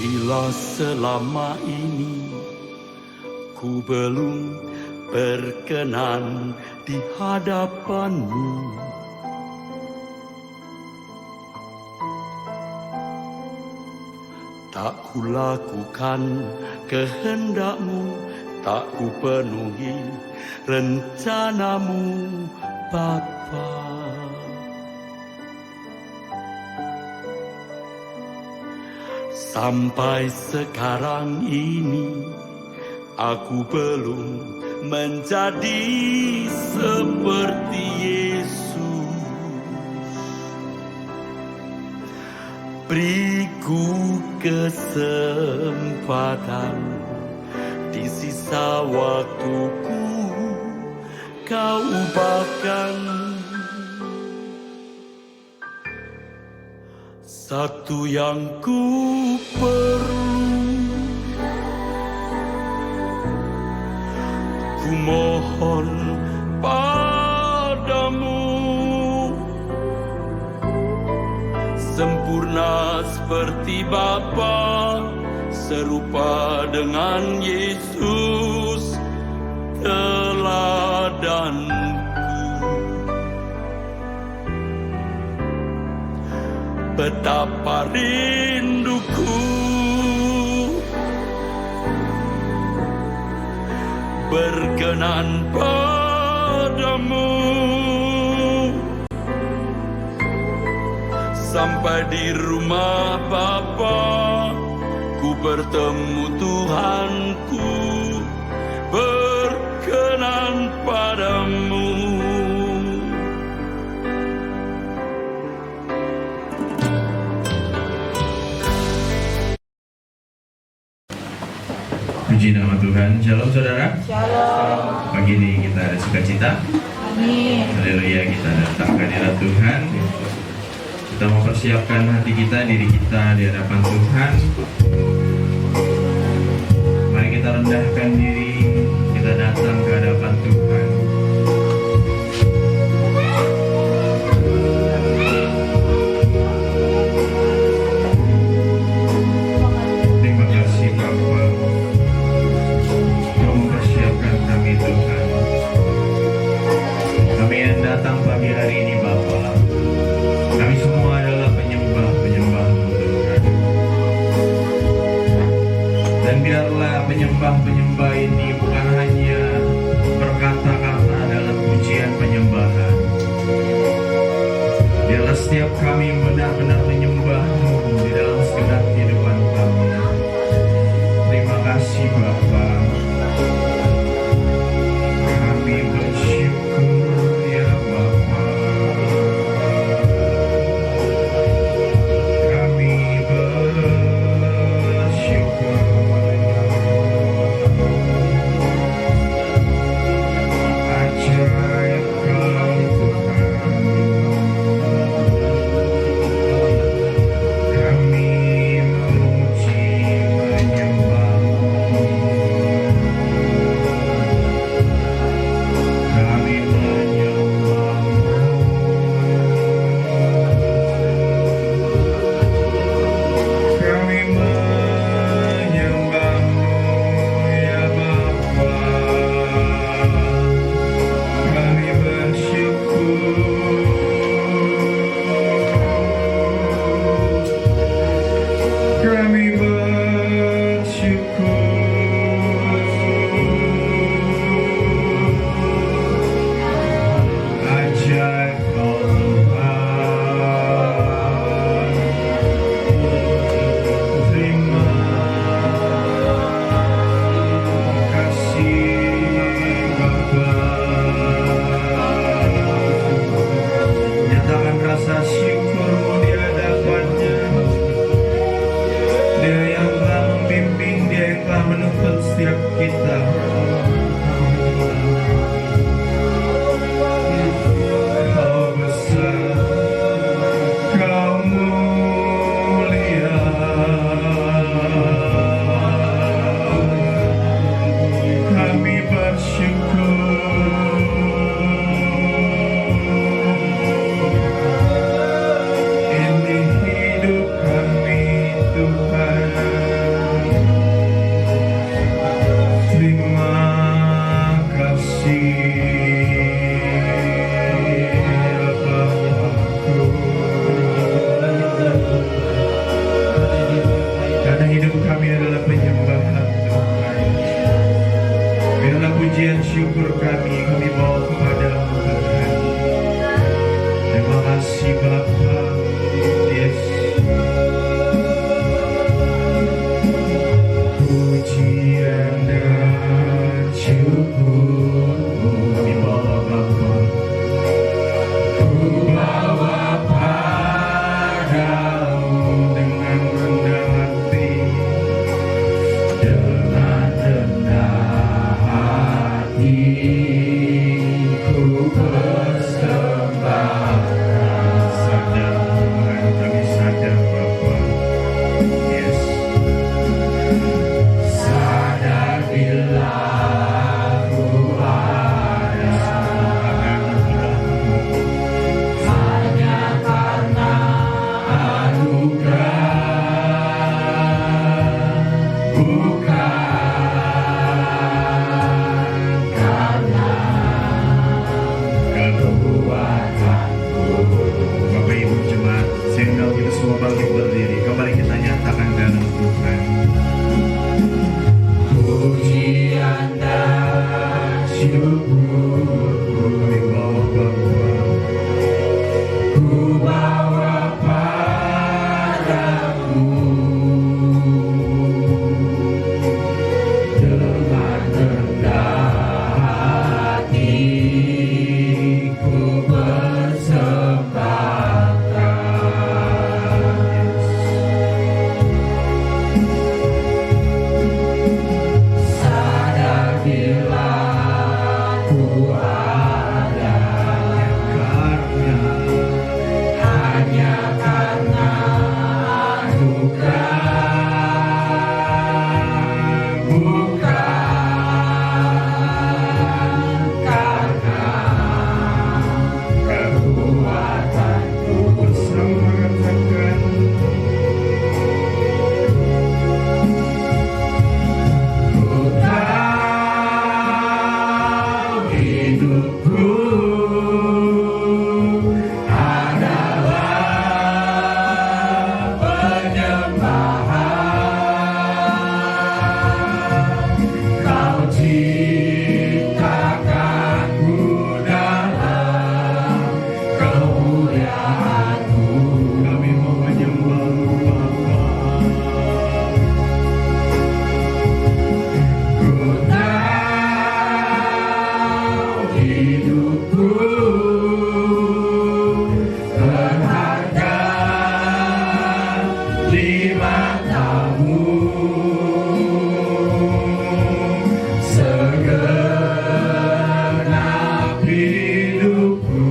Bila selama ini ku belum berkenan di hadapanmu, tak kulakukan kehendakmu, tak ku penuhi rencanamu, Bapa. Sampai sekarang ini aku belum menjadi seperti Yesus. Beriku kesempatan di sisa waktuku, kau ubahkan satu yang ku perlu. Ku mohon padamu, sempurna seperti Bapa, serupa dengan Yesus teladanku. Betapa rinduku berkenan padamu, sampai di rumah Bapa ku bertemu Tuhanku, berkenan padamu. Puji nama Tuhan. Shalom saudara. Shalom. Pagi ini kita ada sukacita. Amin. Haleluya, kita datang ke hadirat Tuhan. Kita mempersiapkan hati kita, diri kita di hadapan Tuhan. Mari kita rendahkan diri, kita datang ke hadapan Tuhan. Terima kasih Bapa, Kau mempersiapkan kami Tuhan. Kami yang datang pagi hari ini Bapa, kami semua adalah penyembah-penyembah-Mu Tuhan. Dan biarlah penyembah-penyembah ini bukan hanya berkata-kata dalam pujian penyembahan. Biarlah setiap kami benar-benar menyembah-Mu di dalam segenap kehidupan kami. Terima kasih Bapa. Kami bersyukur ya Bapa. Kami bersyukur. Ajaib Kau Tuhan. Engkau dengan rendah hati, dengan rendah hati ku bersembah. Sadar Tuhan, kami sadar Bapa. Yes. Sadar bila ku ada hanya karena anugerah, bukan karena kekuatanku. Bapak Ibu Jemaat, saya undang kita semua bangkit berdiri. Kembali kita nyatakan dalam Tuhan. Pujian dan syukur kami bawa Bapa, ku bawa padamu dengan rendah hati ku bersembahkan. Sadar bila ku ada hanya karena anugerah, bukan karena kekuatanku. Bersama katakan, ku tahu hidupku adalah penyembahan. Kau ciptakanku dalam kemuliaan-Mu. Kami mau menyembah-Mu Bapa. Ku tahu hidupku berharga di mata-Mu. Segenap hidupku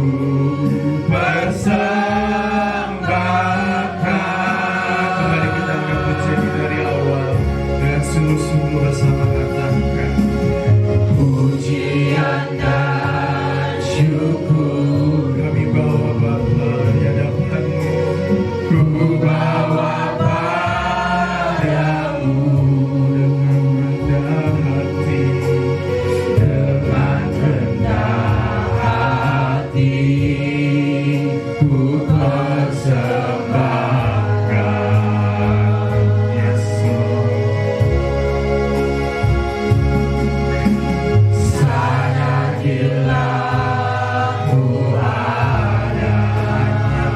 persembahkan. Kembali kita angkat pujian dari awal dengan sungguh-sungguh bersama katakan, pujian dan syukur kami bawa Bapa di hadapan-Mu, ku bawa padamu dengan rendah hati, dengan rendah hati ku persembahkan. Yes, Lord. Sadar bila ku ada hanya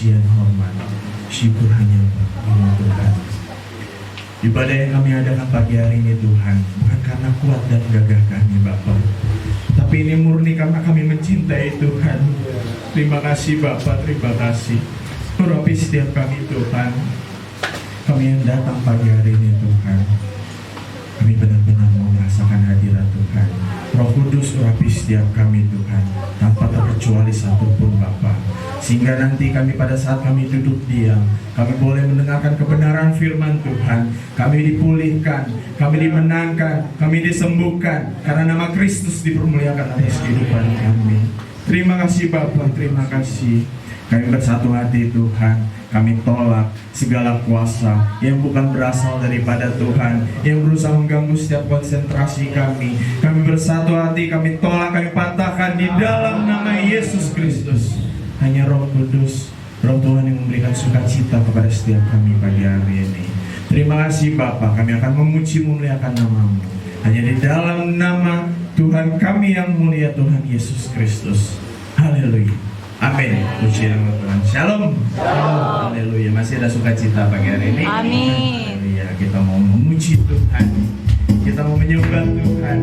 pujian, hormat, syukur hanya bagi Tuhan. Ibadah yang kami adakan pagi hari ini Tuhan, bukan karena kuat dan gagah kami Bapa, tapi ini murni karena kami mencintai Tuhan. Terima kasih Bapa, terima kasih. Urapi setiap kami Tuhan. Kami yang datang pagi hari ini Tuhan, kami benar-benar mau merasakan hadirat Tuhan. Roh Kudus urapi setiap kami Tuhan, tanpa terkecuali satupun Bapa. Sehingga nanti kami pada saat kami duduk diam, kami boleh mendengarkan kebenaran firman Tuhan. Kami dipulihkan, kami dimenangkan, kami disembuhkan, karena nama Kristus dipermuliakan atas kehidupan kami. Terima kasih Bapa, terima kasih. Kami bersatu hati Tuhan. Kami tolak segala kuasa yang bukan berasal daripada Tuhan, yang berusaha mengganggu setiap konsentrasi kami. Kami bersatu hati, kami tolak, kami patahkan di dalam nama Yesus Kristus. Hanya Roh Kudus, Roh Tuhan yang memberikan sukacita kepada setiap kami pagi hari ini. Terima kasih Bapa, kami akan memuji memuliakan nama-Mu. Hanya di dalam nama Tuhan kami yang mulia, Tuhan Yesus Kristus. Haleluya. Amin. Puji nama Tuhan. Shalom. Shalom. Haleluya. Masih ada sukacita pagi hari ini. Amin. Haleluya. Kita mau memuji Tuhan. Kita mau menyembah Tuhan.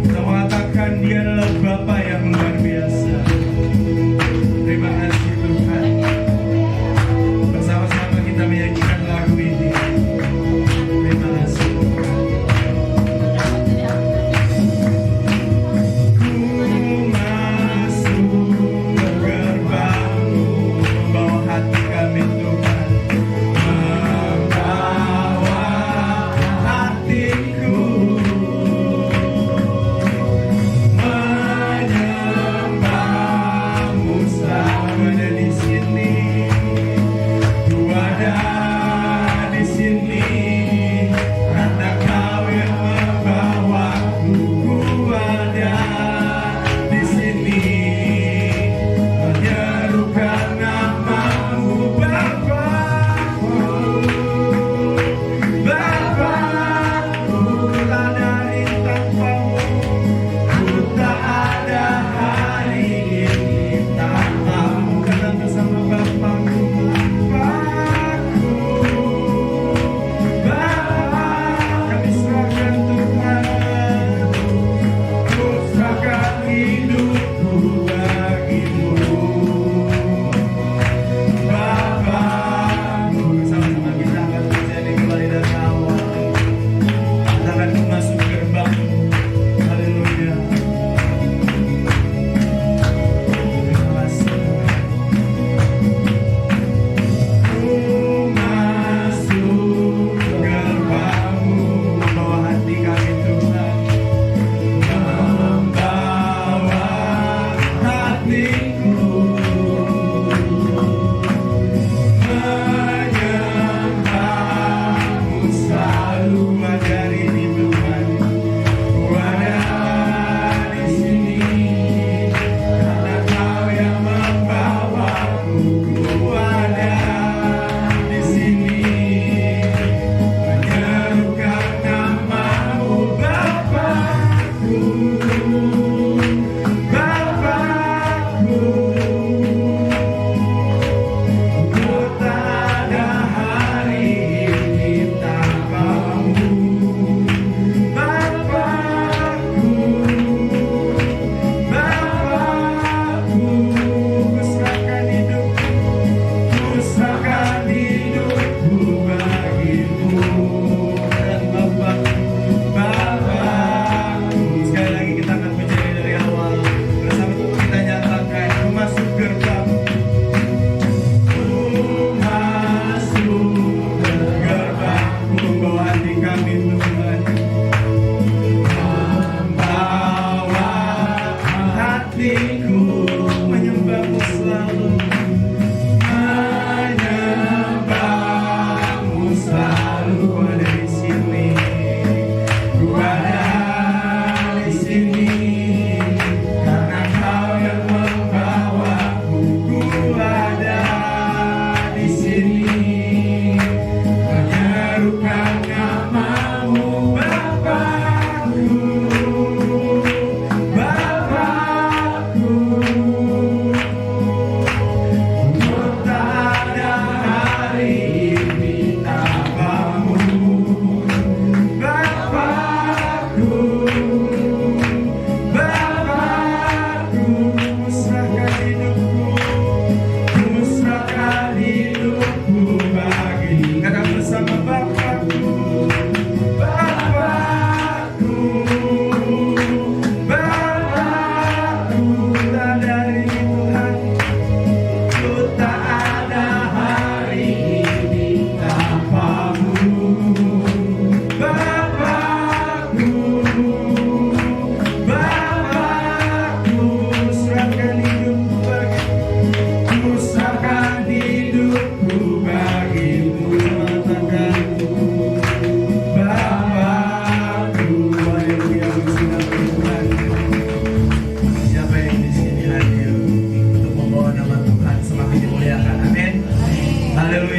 Kita mengatakan Dia adalah Bapa yang luar biasa. Terima kasih Tuhan. Bersama-sama kita menyanyikan lagu ini. Terima kasih Tuhan.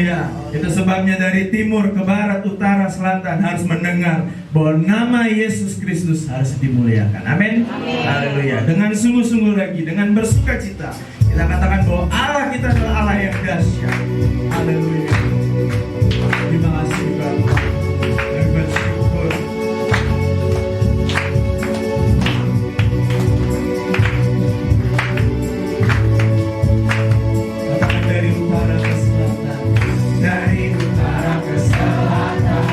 Haleluya. Itu sebabnya dari timur ke barat, utara, selatan harus mendengar bahwa nama Yesus Kristus harus dimuliakan. Amin. Haleluya. Dengan sungguh-sungguh lagi, dengan bersuka cita, kita katakan bahwa Allah kita adalah Allah yang dahsyat. Haleluya. Terima kasih Bapak. Dan bersyukur. Katakan dari utara ke selatan, dari utara ke selatan,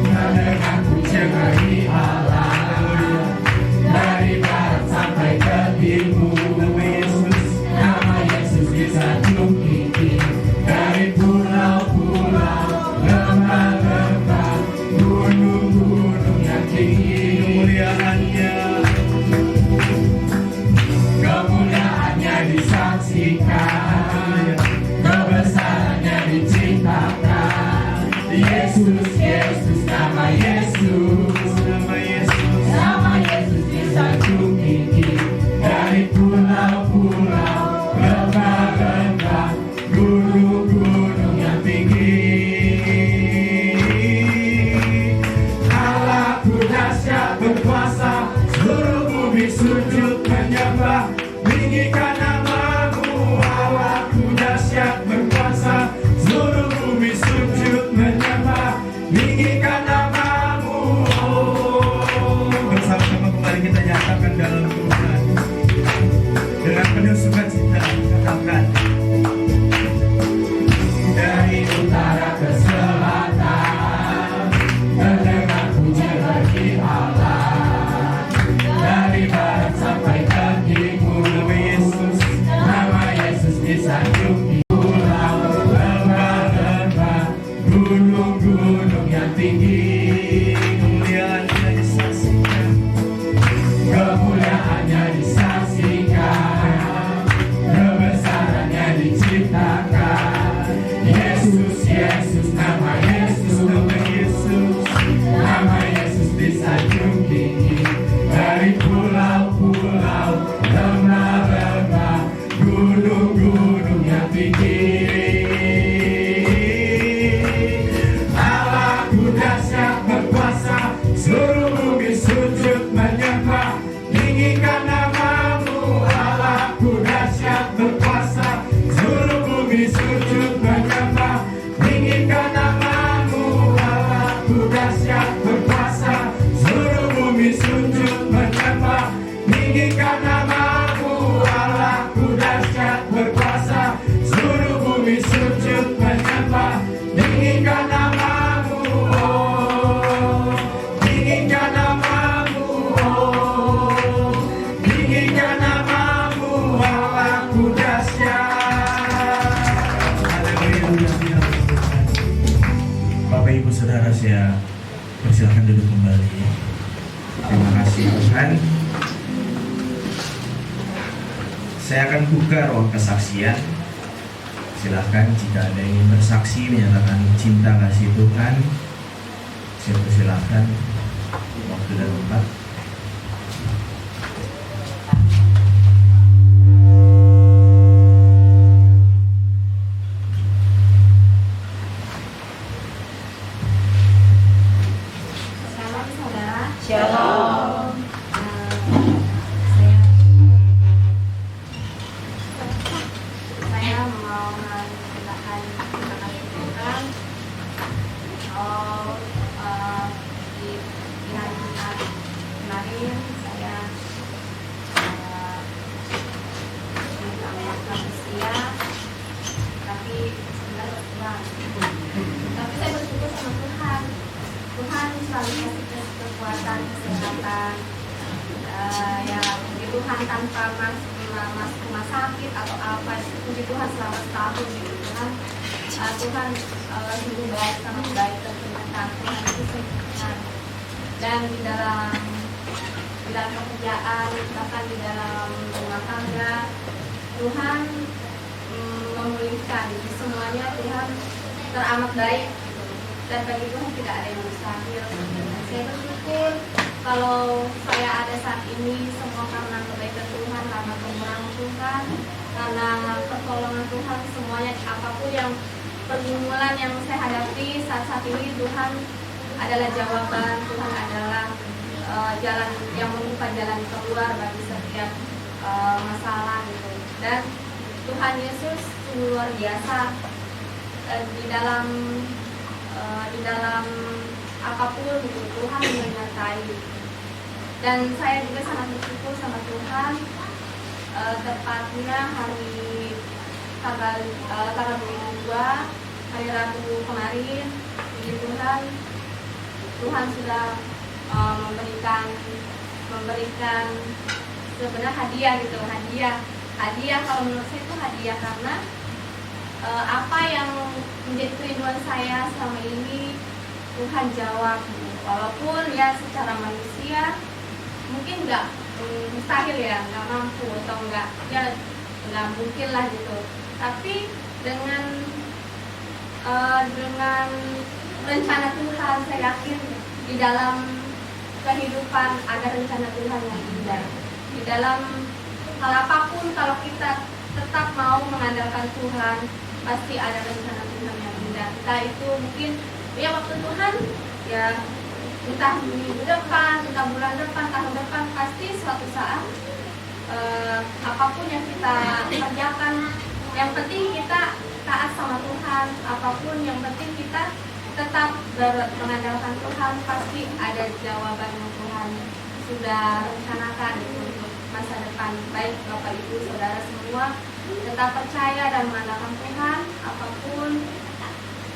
mendengar pujian bagi Allah. Haleluya. Dari barat sampai ke timur, nama Yesus disanjung tinggi. Dari pulau-pulau, lembah-lembah, gunung-gunung yang tinggi, kemuliaannya disaksikan, kebesarannya diciptakan. Yesus, Yesus, nama Yesus, nama Yesus disanjung tinggi. Dari pulau-pulau, lembah-lembah, gunung-gunung yang tinggi. Allahku dahsyat berkuasa, seluruh bumi sujud menyembah, tinggikan namamu. Allahku dahsyat berkuasa, seluruh bumi sujud menyembah, tinggikan namamu. Bersama-sama kembali kita nyatakan dalam Tuhan dengan penuh sukacita, katakan dari utara ke selatan, mendengar pujian bagi Allah. Dari barat sampai ke timur, nama Yesus disanjung di pulau, lembah-lembah, gunung-gunung yang tinggi. Kemuliaannya disaksikan, kemuliaannya disaksikan, kebesarannya diciptakan. Yesus, Yesus, nama Yesus, nama Yesus disanjung tinggi. Dari pulau-pulau, lembah-lembah, gunung-gunung yang tinggi. Allahku dahsyat berkuasa, seluruh bumi sujud menyembah, tinggikan namamu. Allahku dahsyat berkuasa, seluruh bumi sujud menyembah, tinggikan namamu. Allahku dahsyat berkuasa, seluruh bumi sujud menyembah, tinggikan namamu. Allahku dahsyat berkuasa, seluruh bumi sujud menyembah, tinggikan namamu. Tinggikan namamu. Tinggikan namamu. Allahku dahsyat. Haleluya. Bapak Ibu Saudara, saya persilakan duduk kembali. Terima kasih Tuhan. Saya akan buka ruang kesaksian. Silakan jika ada yang ingin bersaksi menyatakan cinta kasih Tuhan, saya persilakan waktu dan tempat. Shalom saudara. Shalom. Saya mau menceritakan terima kasih Tuhan. Di hari Jumat kemarin saya minta makan usia, tapi sebenarnya kurang. Tapi saya bersyukur sama Tuhan. Tuhan selalu kasih kekuatan, kesehatan. Ya puji Tuhan tanpa masuk rumah sakit atau apa, puji Tuhan selama setahun gitu Tuhan. Tuhan sungguh baik, sangat baik, dan ternyata Tuhan itu sempurna. Dan di dalam pekerjaan, bahkan di dalam rumah tangga, Tuhan memulihkan. Di semuanya Tuhan teramat baik gitu. Dan bagi Tuhan tidak ada yang mustahil. Dan saya bersyukur kalau saya ada saat ini semua karena kebaikan Tuhan, karena kemurahan Tuhan, karena pertolongan Tuhan. Semuanya apapun yang pergumulan yang saya hadapi saat ini, Tuhan adalah jawaban, Tuhan adalah jalan yang membuka jalan keluar bagi setiap masalah gitu. Dan Tuhan Yesus sungguh luar biasa di dalam apapun gitu, Tuhan menyertai. Dan saya juga sangat bersyukur sama Tuhan, tepatnya hari tanggal 22 hari Rabu kemarin, puji Tuhan, Tuhan sudah memberikan sebenarnya hadiah gitu, hadiah kalau menurut saya itu hadiah karena apa yang menjadi kerinduan saya selama ini Tuhan jawab, walaupun ya secara manusia mungkin nggak mustahil ya, nggak mampu atau nggak mungkin lah gitu, tapi dengan rencana Tuhan saya yakin di dalam kehidupan ada rencana Tuhan yang indah. Di dalam hal apapun kalau kita tetap mau mengandalkan Tuhan, pasti ada rencana Tuhan yang indah. Entah itu mungkin ya waktu Tuhan ya, entah minggu depan, entah bulan depan, tahun depan, pasti suatu saat apapun yang kita kerjakan, yang penting kita taat sama Tuhan. Apapun yang penting kita tetap mengandalkan Tuhan, pasti ada jawaban yang Tuhan sudah rencanakan untuk masa depan. Baik Bapak Ibu Saudara semua, tetap percaya dan mengandalkan Tuhan. Apapun,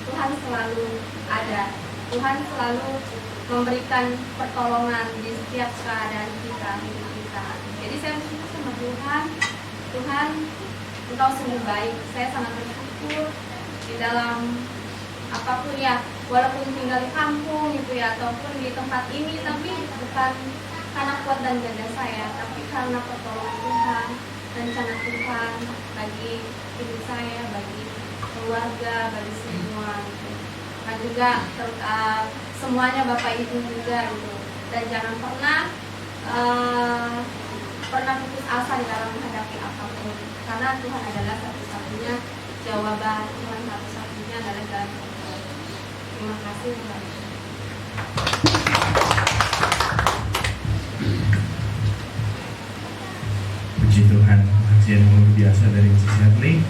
Tuhan selalu ada. Tuhan selalu memberikan pertolongan di setiap keadaan kita, hidup kita. Jadi saya bersyukur sama Tuhan. Tuhan, Engkau sungguh baik. Saya sangat bersyukur di dalam apapun ya, walaupun tinggal di kampung gitu ya, ataupun di tempat ini, tapi bukan karena kuat dan gagah saya, tapi karena pertolongan Tuhan, rencana Tuhan bagi hidup saya, bagi keluarga, bagi semua gitu. Dan juga semuanya Bapak Ibu juga gitu. Dan jangan pernah putus asa di dalam menghadapi apapun, karena Tuhan adalah satu-satunya jawaban, Tuhan satu-satunya adalah jalan keluar. Terima kasih Tuhan. Puji Tuhan, kajian luar biasa dari Mrs. Shirley.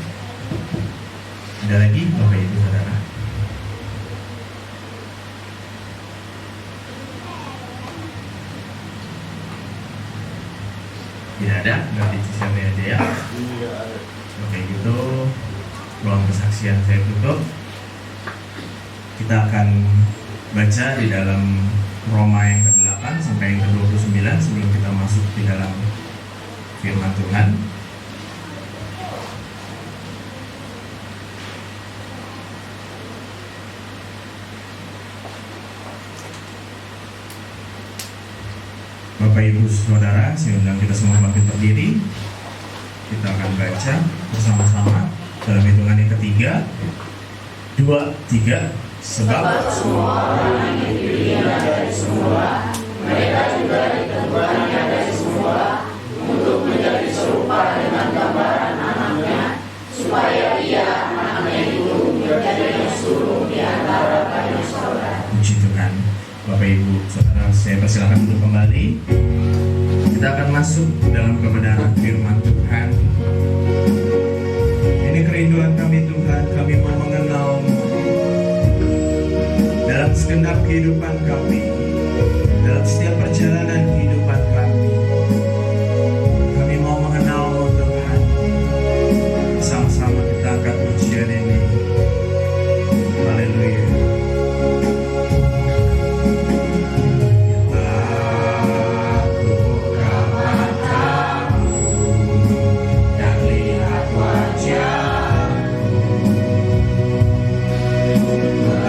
Ada lagi Bapak Ibu Saudara? Tidak ada, berarti Mrs. Shirley aja ya. Oke gitu, ruang kesaksian saya tutup. Kita akan baca di dalam Roma yang ke-8 sampai yang ke-29 sebelum kita masuk di dalam firman Tuhan. Bapak Ibu Saudara, saya undang kita semua bangkit berdiri. Kita akan baca bersama-sama dalam hitungan yang ketiga, 2, 3. Sebab semua orang yang dipilih dari semua, mereka juga ditentukannya dari semua untuk menjadi serupa dengan gambaran anaknya, supaya ia anaknya itu menjadi yang sulung di antara banyak saudara. Puji Tuhan. Bapak Ibu Saudara, saya persilakan untuk kembali. Kita akan masuk dalam kebenaran firman Tuhan. Ini kerinduan kami Tuhan, kami mau mengenal dalam segenap kehidupan kami, dalam setiap perjalanan kehidupan kami. Kami mau mengenal Tuhan. Sama-sama kita angkat pujian ini. Haleluya. Bila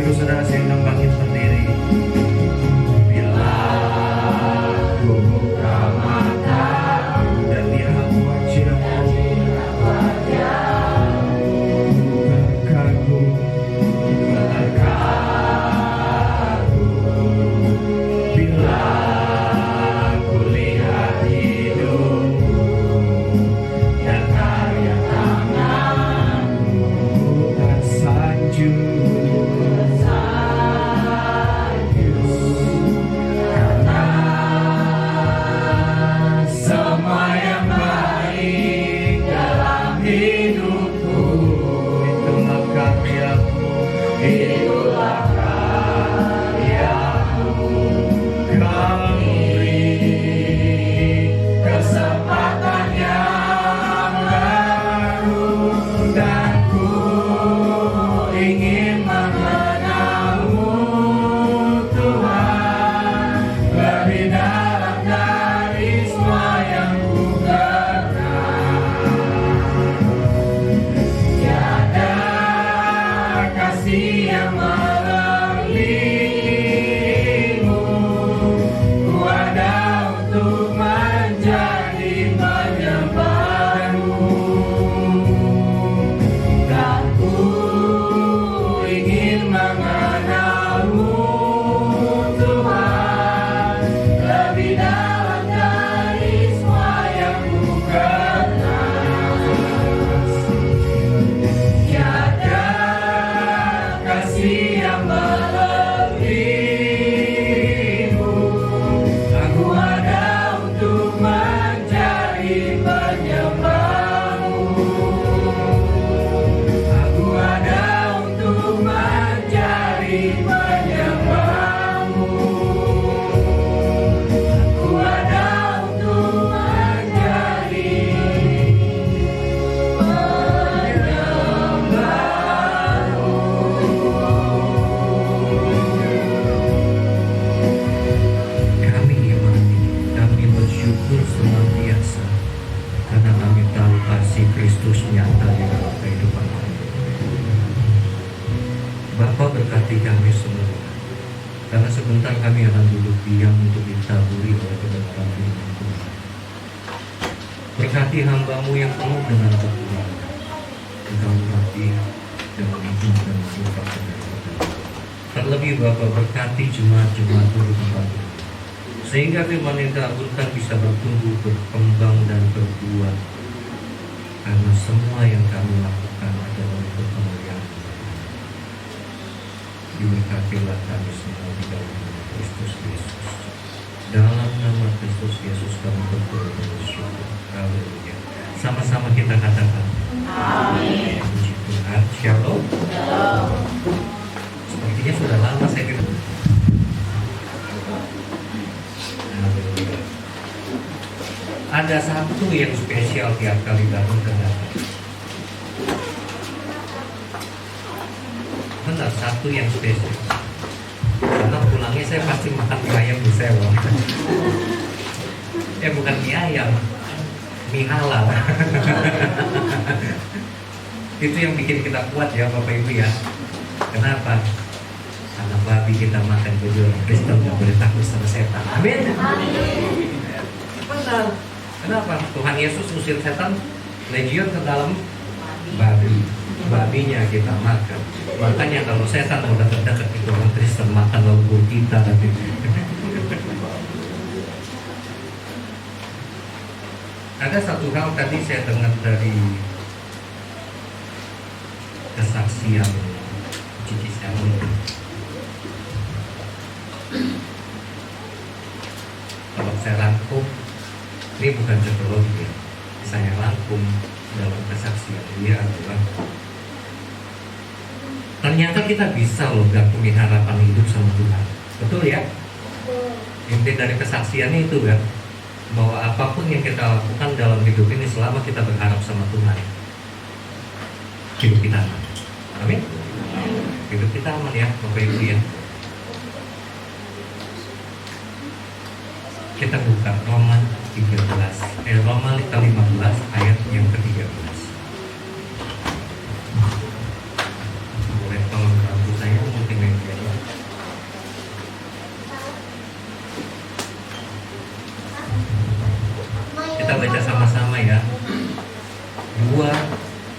Ibu saudara saya bangkit berdiri. Bila ku buka mataku dan lihat wajahmu, terkagum, bila ku lihat hidupmu dan karya tanganmu tersanjung. Karena semua yang baik dalam hidupku, itulah karyamu, itulah karyamu. Kau beri kesempatan yang baru dan ku ingin mengenalmu Tuhan lebih dalam dari semua yang ku kenal. Tiada kasih yang melebihimu, ku ada untuk menjadi penyembahmu, dan ku ingin mengenalmu Tuhan lebih dalam dari semua yang ku kenal. Tiada kasih yang melebihimu, aku ada untuk menjadi penyembahmu, aku ada untuk menjadi penyembahmu, aku ada untuk menjadi Kami imani, kami bersyukur senantiasa karena kami tahu kasih Kristus nyata di dalam kehidupan kami. Bapa berkati kami semua, karena sebentar kami akan duduk diam untuk ditaburi oleh kebenaran firman Tuhan. Berkati hamba-Mu yang penuh dengan kekuatan, Engkau berkati dengan hidup dan sifat kebenaran. Terlebih Bapa berkati jemaat-jemaat-Mu di tempat ini, sehingga firman yang terabulkan bisa bertumbuh, berkembang dan berbuah, karena semua yang kami lakukan adalah untuk kemuliaan. Diberkatilah kami semua di dalam nama Kristus Yesus. Dalam nama Kristus Yesus kami berdoa dan bersyukur. Haleluya. Sama-sama kita katakan amin. Puji Tuhan. Shalom. Sepertinya sudah lama saya ketemu. Haleluya. Ada satu yang spesial tiap kali datang ke dalam. Benar, satu yang spesial. Karena pulangnya saya pasti makan mie ayam di sewa. Bukan mie ayam, mie halal. Itu yang bikin kita kuat ya Bapak Ibu ya. Kenapa? Karena babi kita makan, jadi orang Kristen gak boleh takut sama setan. Amin. Benar. Kenapa? Tuhan Yesus usir setan legion ke dalam babi. Babinya kita makan. Makanya kalau setan mau dekat-dekat itu orang Kristen makan leluhur kita nanti. Ada satu hal tadi saya dengar dari kesaksian Cici Samuel. Kalau saya rangkum, ini bukan psikologi ya. Saya rangkum dalam kesaksian dia adalah ternyata kita bisa loh gantungin harapan hidup sama Tuhan. Betul ya? Inti dari kesaksiannya itu kan, bahwa apapun yang kita lakukan dalam hidup ini selama kita berharap sama Tuhan, hidup kita aman. Amin? Hidup kita aman ya Bapak Ibu ya. Kita buka Roma 15 ayat yang ke-13. Boleh tolong bantu saya mungkin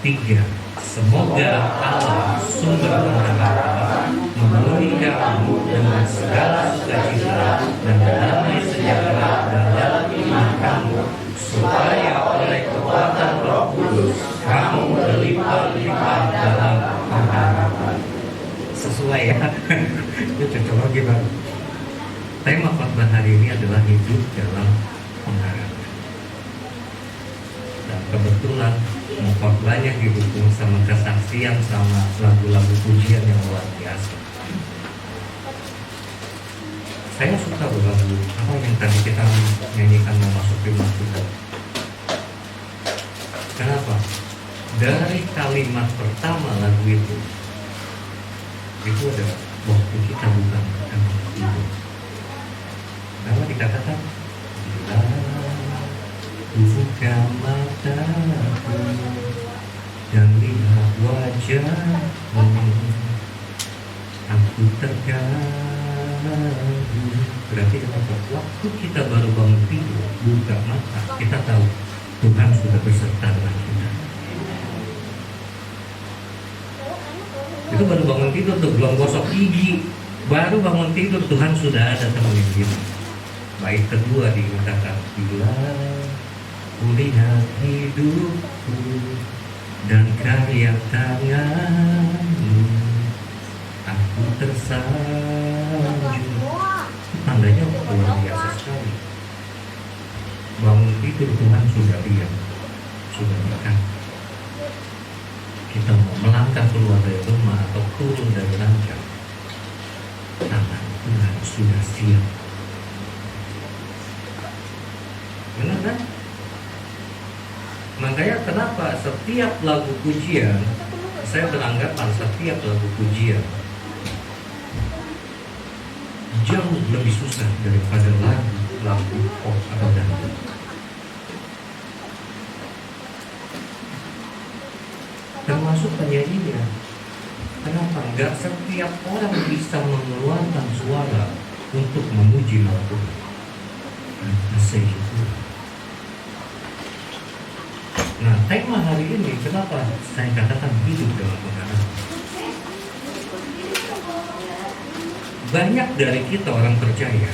3. Semoga Allah sumber pengharapan memenuhi kamu dengan segala sukacita dan damai sejahtera dalam iman kamu, supaya oleh kekuatan Roh Kudus kamu berlimpah-limpah dalam pengharapan. Sesuai ya, itu cocok lagi Bang. Tema khotbah hari ini adalah hidup dalam pengharapan. Dan kebetulan khotbahnya didukung sama kesaksian sama lagu-lagu pujian yang luar biasa. Saya suka lagu apa yang tadi kita nyanyikan memasuki waktu. Kenapa? Dari kalimat pertama lagu itu ada waktu kita bukan emang tidur. Kenapa dikatakan bila buka mataku dan lihat wajahmu, aku terganggu. Berarti kenapa? Waktu kita baru bangun tidur, buka mata, kita tahu Tuhan sudah beserta dengan kita. Itu baru bangun tidur tuh, belum gosok gigi, baru bangun tidur Tuhan sudah ada temenin kita. Bait kedua dikatakan bila kulihat hidupku dan karya tanganmu, aku tersanjung. Tandanya luar biasa sekali. Bangun tidur Tuhan sudah diam, sudah dekat. Kita mau melangkah keluar dari rumah atau turun dari ranjang, tangan Tuhan sudah siap. Benar kan? Makanya kenapa setiap lagu pujian, saya beranggapan setiap lagu pujian jauh lebih susah daripada lagu pop atau dangdut. Termasuk penyanyinya. Kenapa? Enggak setiap orang bisa mengeluarkan suara untuk memuji nama Tuhan. Nah, tema hari ini kenapa saya katakan hidup dalam pengharapan? Banyak dari kita orang percaya,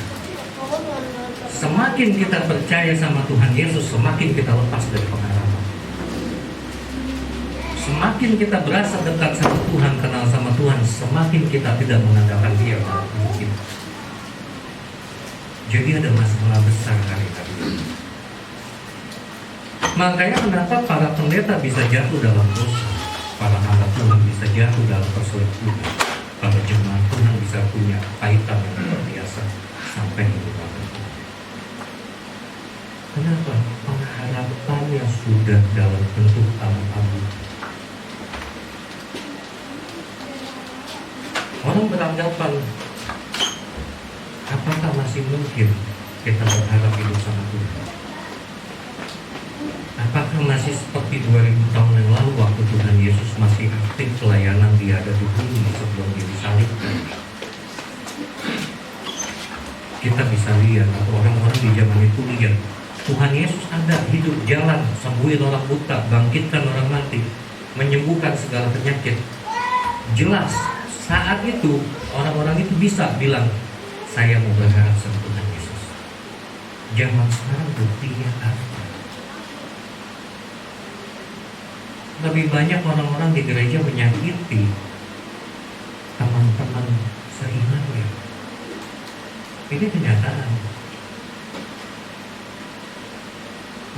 semakin kita percaya sama Tuhan Yesus, semakin kita lepas dari pengharapan. Semakin kita berasa dekat sama Tuhan, kenal sama Tuhan, semakin kita tidak mengandalkan Dia dalam hidup kita. Jadi ada masalah besar hari-hari ini. Makanya kenapa para pendeta bisa jatuh dalam dosa, para hamba Tuhan bisa jatuh dalam perselingkuhan, para jemaat Tuhan bisa punya kaitan yang luar biasa sampai di rumah Tuhan. Kenapa? Pengharapannya sudah dalam bentuk abu-abu. Orang beranggapan, apakah masih mungkin kita berharap hidup sama Tuhan? Apakah masih seperti 2000 tahun yang lalu waktu Tuhan Yesus masih aktif pelayanan Dia ada di bumi sebelum Dia disalibkan? Kita bisa lihat, atau orang-orang di zaman itu lihat, Tuhan Yesus ada, hidup, jalan, sembuhin orang buta, bangkitkan orang mati, menyembuhkan segala penyakit. Jelas, saat itu orang-orang itu bisa bilang, saya mau berharap sama Tuhan Yesus. Zaman sekarang buktinya apa? Lebih banyak orang-orang di gereja menyakiti teman-teman seimannya. Ini kenyataan.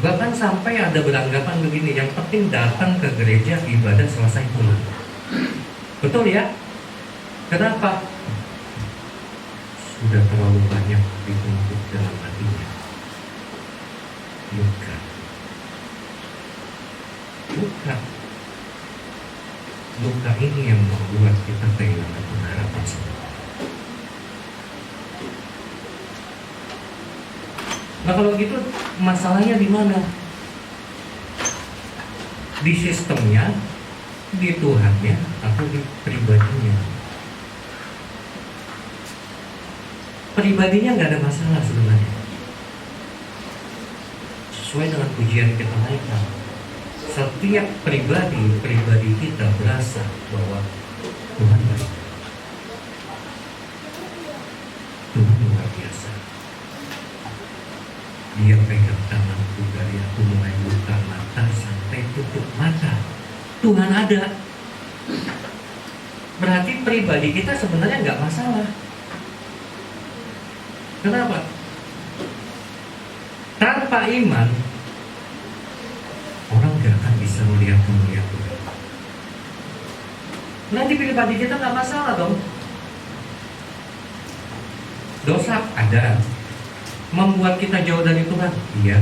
Bahkan sampai ada beranggapan begini, yang penting datang ke gereja, ibadah, selesai pulang. Betul ya? Kenapa? Sudah terlalu banyak dituntut dalam hatinya. Luka. Luka ini yang membuat kita kehilangan pengharapan semua. Nah kalau gitu masalahnya di mana? Di sistemnya, di Tuhannya, atau di pribadinya? Pribadinya nggak ada masalah sebenarnya. Sesuai dengan pujian kita naikkan. setiap pribadi kita berasa bahwa Tuhan baik. Tuhan luar biasa. Dia pegang tanganku dari aku mulai buka mata sampai tutup mata. Tuhan ada. Berarti pribadi kita sebenarnya nggak masalah. Kenapa? Tanpa iman, orang gak akan bisa melihat kemuliaan Tuhan. Nanti pribadi kita nggak masalah dong. Dosa ada, membuat kita jauh dari Tuhan, iya.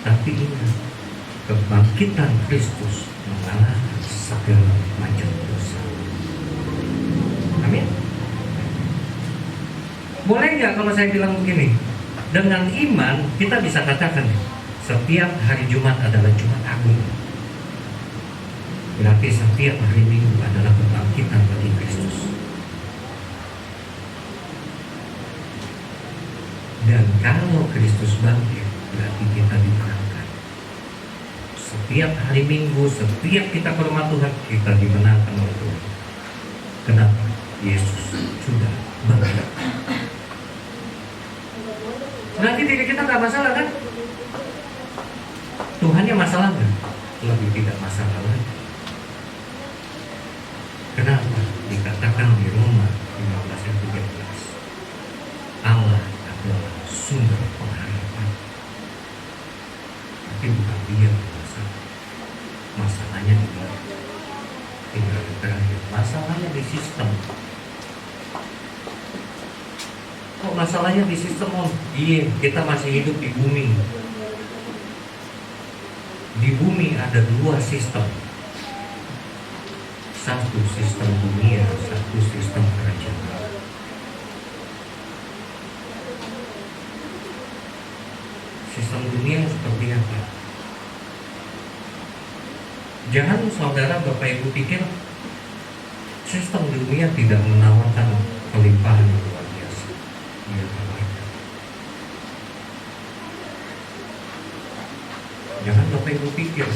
Tapi ingat, kebangkitan Kristus mengalahkan segala macam dosa. Amin. Boleh nggak kalau saya bilang begini? Dengan iman kita bisa katakan setiap hari Jumat adalah Jumat Agung. Berarti setiap hari Minggu adalah kebangkitan bagi Kristus. Dan kalau Kristus bangkit, berarti kita dimenangkan. Setiap hari Minggu, setiap kita ke rumah Tuhan, kita dimenangkan oleh Tuhan. Kenapa? Yesus sudah bangkit. Berarti diri kita nggak masalah kan? Tuhannya masalah nggak? Lebih tidak masalah lagi. Kenapa? Dikatakan di Roma 15:13, Allah adalah sumber pengharapan. Tapi bukan dia masalah. Masalahnya di mana? Tinggal terakhir. Masalahnya di sistem. Kok masalahnya di sistem? Iya, kita masih hidup di bumi. Di bumi ada dua sistem. Satu sistem dunia, satu sistem kerajaan. Sistem dunia seperti apa? Jangan saudara Bapak Ibu pikir sistem dunia tidak menawarkan kelimpahan yang luar biasa. Dia tawarkan. Jangan Bapak Ibu pikir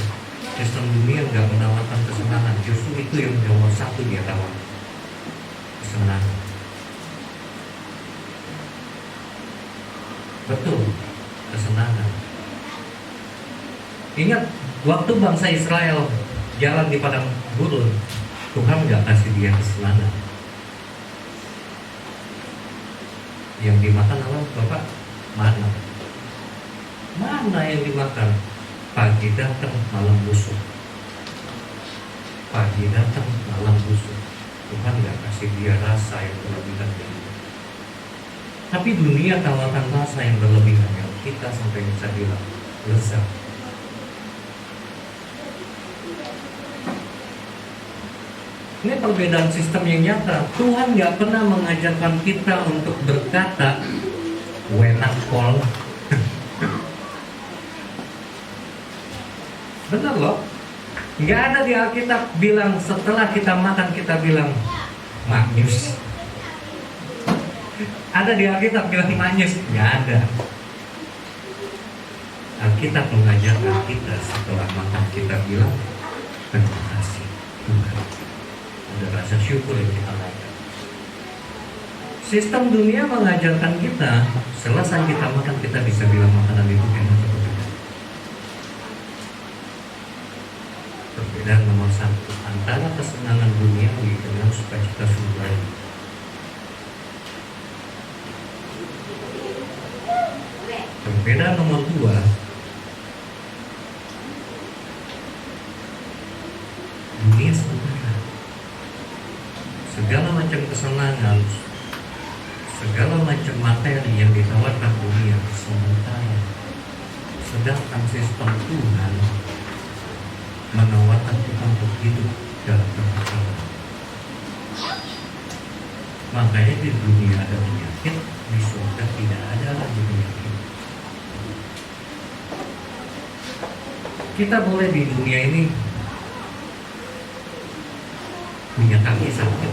sistem dunia nggak menawarkan kesenangan. Justru itu yang nomor satu dia tawarkan, kesenangan. Betul, kesenangan. Ingat waktu bangsa Israel jalan di padang gurun, Tuhan nggak kasih dia kesenangan. Yang dimakan apa Bapak? Mana? Mana yang dimakan? Pagi datang, malam busuk. Pagi datang, malam busuk. Tuhan nggak kasih dia rasa yang berlebihan ini. Tapi dunia tawarkan rasa yang berlebihan yang kita sampai bisa bilang lezat. Ini perbedaan sistem yang nyata. Tuhan nggak pernah mengajarkan kita untuk berkata wenak pol. Benar loh. Nggak ada di Alkitab bilang setelah kita makan kita bilang maknyus. Ada di Alkitab bilang maknyus? Nggak ada. Alkitab mengajarkan kita setelah makan kita bilang terima kasih Tuhan. Ada rasa syukur yang kita lakukan. Sistem dunia mengajarkan kita selesai kita makan kita bisa bilang makanan itu enak atau tidak. Perbedaan nomor satu antara kesenangan duniawi dengan sukacita surgawi. Perbedaan nomor dua, dunia sementara. Segala macam kesenangan, segala macam materi yang ditawarkan dunia sementara. Sedangkan sistem Tuhan menawarkan kita untuk hidup dalam kebenaran. Makanya di dunia ada penyakit, di surga tidak ada lagi penyakit. Kita boleh di dunia ini punya kaki sakit,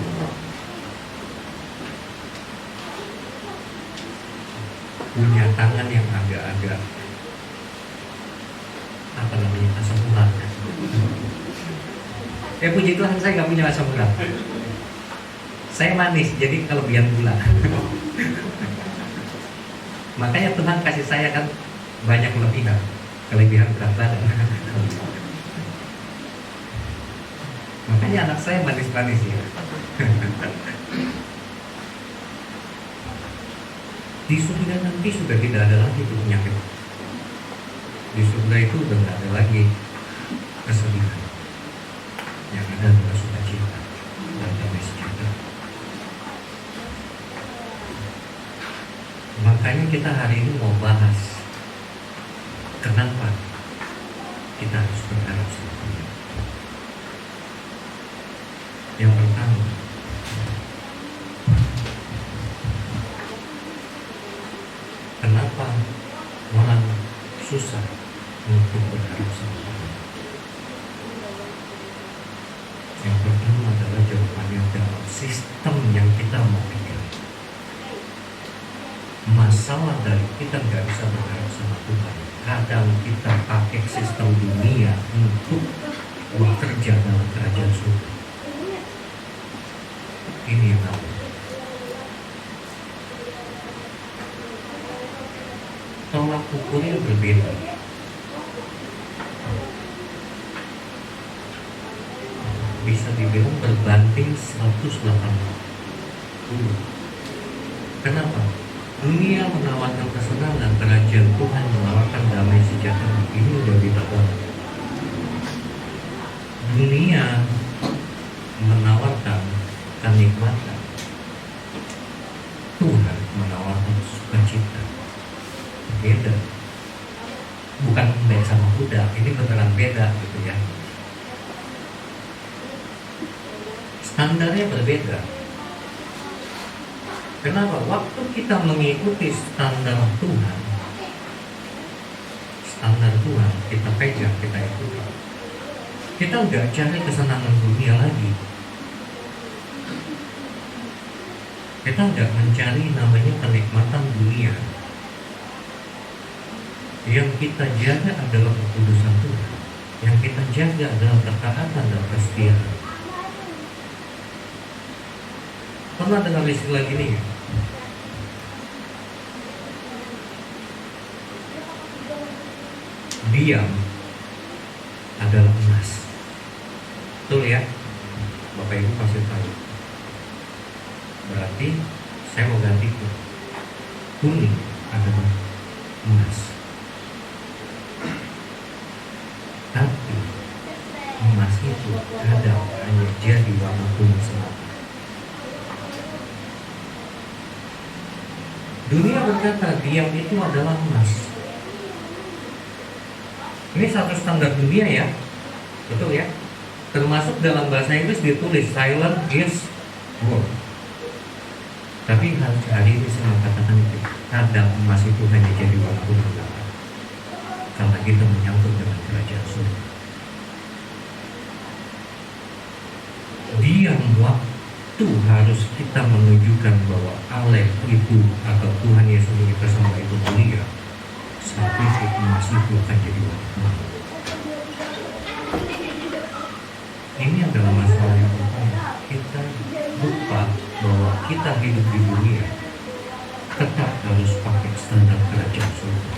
punya tangan yang agak-agak apa namanya asam urat. Puji Tuhan saya nggak punya asam urat. Saya manis, jadi kelebihan gula. Makanya Tuhan kasih saya kan banyak kelebihan berat badan. Makanya anak saya manis-manis ya. Di surga nanti sudah tidak ada lagi itu penyakit. Di surga itu sudah tidak ada lagi kesedihan. Yang ada adalah sukacita dan damai sejahtera. Makanya kita hari ini mau bahas kenapa kita harus berharap sama Tuhan. Yang pertama, kenapa orang susah untuk berharap sama Tuhan? Yang pertama adalah jawabannya dalam sistem yang kita mau pikir. Masalah dari kita nggak bisa berharap sama Tuhan. Kadang kita pakai sistem dunia untuk bekerja dalam kerajaan surga. Ini yang tahu. Tolak ukurnya berbeda. Bisa dibilang berbanding 180. Kenapa? Dunia menawarkan kesenangan, kerajaan Tuhan menawarkan damai sejahtera. Ini udah ditawarkan. Dunia menawarkan kenikmatan, Tuhan menawarkan sukacita. Beda. Bukan beda sama kuda, ini beneran beda gitu ya. Standarnya berbeda. Kenapa? Waktu kita mengikuti standar Tuhan, kita pegang, kita ikuti. Kita nggak cari kesenangan dunia lagi. Kita nggak mencari namanya kenikmatan dunia. Yang kita jaga adalah kekudusan Tuhan. Yang kita jaga adalah ketaatan dan kesetiaan. Pernah dengar istilah gini ya? Diam adalah emas. Betul ya? Bapak Ibu pasti tahu. Berarti saya mau ganti itu. Kuning adalah emas. Tapi emas itu kadang hanya jadi warna kuning semata. Dunia berkata diam itu adalah emas. Ini satu standar dunia ya, betul ya. Termasuk dalam bahasa Inggris ditulis silent is gold. Tapi hari ini saya mengatakan itu kadang emas itu hanya jadi warna kuning karena kita menyangkut dengan kerajaan surga. Diam waktu harus kita menunjukkan bahwa Allah itu atau Tuhan Yesus kita sama itu mulia. Saat itu emas itu akan jadi warna kuning. Ini adalah masalah yang utama. Kita lupa bahwa kita hidup di dunia tetap harus pakai standar kerajaan surga.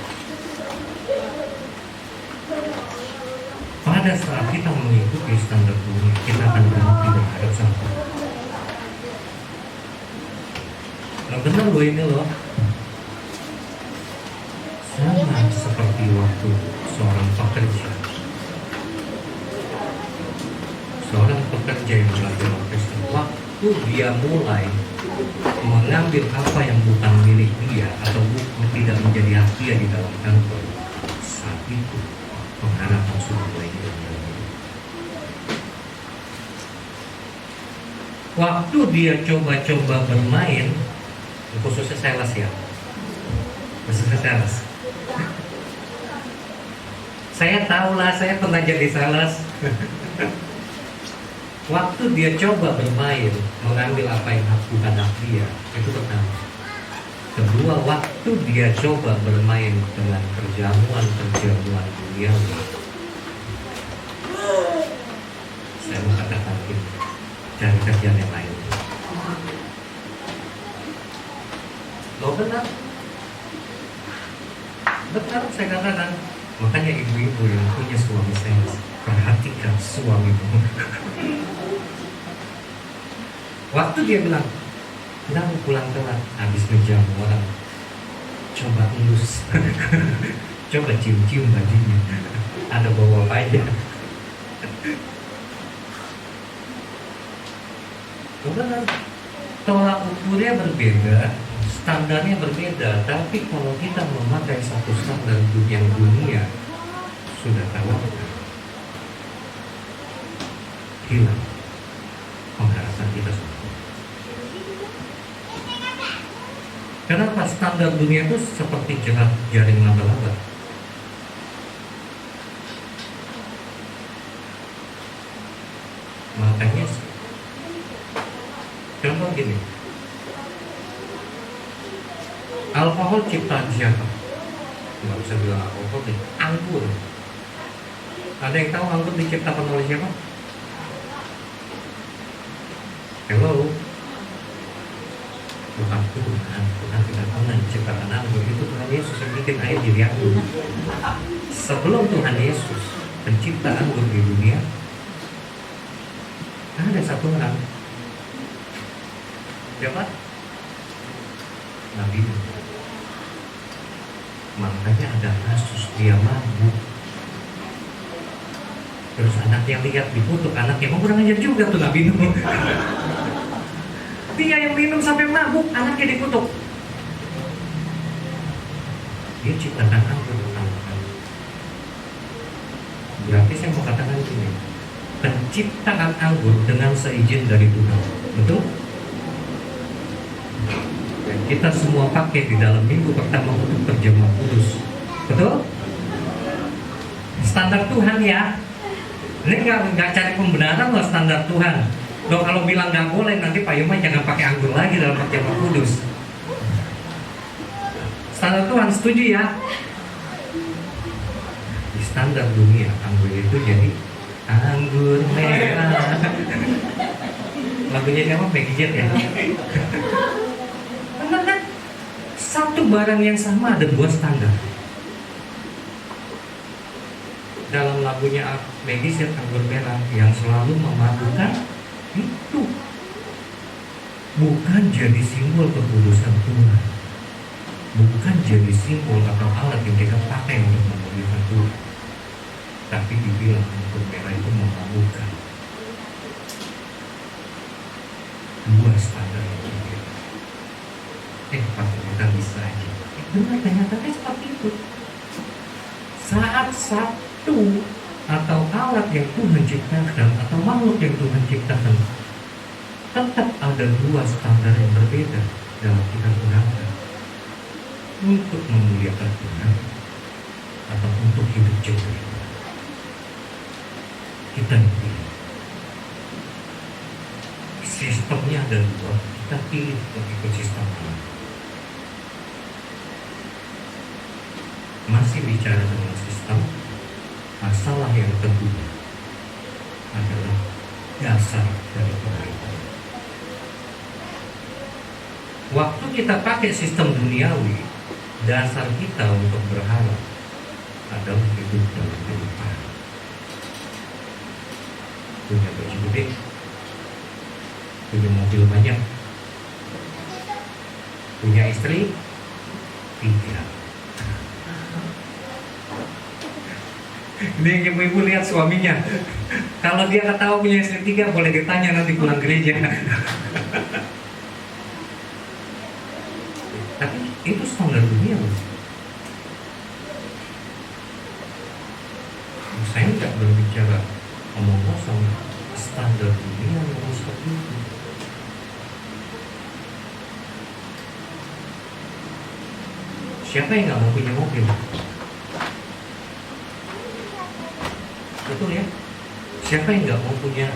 Pada saat kita mengikuti standar dunia, kita akan berhenti berharap sama Tuhan. Nah, benar loh ini loh. Sama seperti waktu seorang pekerja yang belajar Kristen, waktu dia mulai mengambil apa yang bukan milik dia atau tidak menjadi hak dia di dalam kantor, saat itu pengharapan sudah mulai hilang. Waktu dia coba-coba bermain, khususnya sales ya, khususnya sales. Saya tahulah, saya pernah jadi sales. Waktu dia coba bermain, mengambil apa yang bukan hak dia, itu pertama. Kedua, waktu dia coba bermain dengan perjamuan dunia, saya mengatakan cari kerjaan yang lain. Loh benar, benar saya katakan. Makanya ibu-ibu yang punya suami sales, perhatikan suamimu. Waktu dia bilang, kenapa pulang telat? Habis ngejamu orang. Coba elus, coba cium-cium bajunya. Ada bau apa aja? Benar, tolak ukurnya berbeda, standarnya berbeda. Tapi kalau kita memakai satu standar yang dunia, sudah kalah, hilang pengharapan kita semua. Kenapa standar dunia itu seperti jerat jaring laba-laba? Makanya contoh gini, alkohol ciptaan siapa? Nggak bisa bilang alkohol deh, anggur. Ada yang tahu anggur diciptakan oleh siapa? Hello? Bukan Tuhan, Tuhan tidak pernah menciptakan anggur. Itu Tuhan Yesus yang bikin air jadi anggur. Sebelum Tuhan Yesus pencipta anggur di dunia, ada satu orang. Siapa? Nabi Nuh. Makanya ada kasus dia mabuk. Terus anaknya lihat dikutuk, anaknya mau kurang ajar juga tuh Nabi Nuh. Dia yang minum sampai mabuk, anaknya dikutuk. Dia ciptakan anggur pertama kali. Berarti saya mau katakan gini, penciptaan anggur dengan seizin dari Tuhan, betul? Dan kita semua pakai di dalam minggu pertama untuk perjamuan kudus, betul? Standar Tuhan ya. Ini nggak cari pembenaran loh standar Tuhan. Loh kalau bilang nggak boleh nanti Pak Yoma jangan pakai anggur lagi dalam perjamuan kudus. Standar Tuhan setuju ya? Di standar dunia anggur itu jadi anggur merah. Lagunya siapa? Maggie Jet ya? Benar kan? Satu barang yang sama ada dua standar. Dalam lagunya Maggie Jet anggur merah yang selalu memadukan itu bukan jadi simbol kekudusan Tuhan, bukan jadi simbol atau alat yang kita pakai untuk memuliakan Tuhan, tapi dibilang anggur merah itu memabukkan. Dua standar yang berbeda. Pasti kita bisa aja. Benar, ternyata seperti itu. Saat satu atau alat yang Tuhan ciptakan atau makhluk yang Tuhan ciptakan, tetap ada dua standar yang berbeda dalam kita gunakan untuk memuliakan Tuhan atau untuk hidup jauh. Kita pilih. Sistemnya ada dua, kita pilih untuk ikut sistem mana. Masih bicara tentang sistem, masalah yang kedua adalah dasar dari pemerintahan. Waktu kita pakai sistem duniawi, dasar kita untuk berharap adalah hidup dalam kehidupan. Punya baju gede, punya mobil banyak, punya istri, tidak. Ini yang ibu-ibu lihat suaminya. Kalau dia ketawa punya istri 3, boleh ditanya nanti pulang gereja. Tapi itu standar dunia loh. Saya nggak berbicara omong kosong, standar dunia memang seperti itu. Siapa yang nggak mau punya mobil? Betul ya? Siapa yang nggak mau punya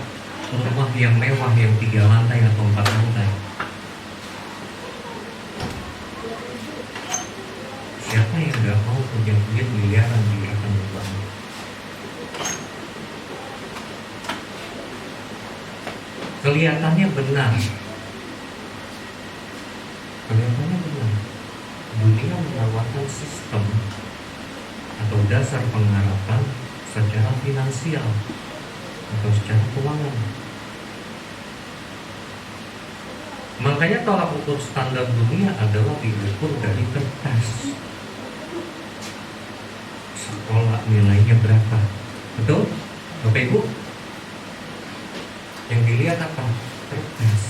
rumah yang mewah yang 3 lantai atau 4 lantai? Siapa yang nggak mau punya duit miliaran di rekening bank? kelihatannya benar. Kelihatannya benar. Dunia menawarkan sistem atau dasar pengharapan secara finansial atau secara keuangan. Makanya tolak ukur standar dunia adalah diukur dari kertas. Sekolah nilainya berapa? Betul? Bapak Ibu? Yang dilihat apa? Kertas.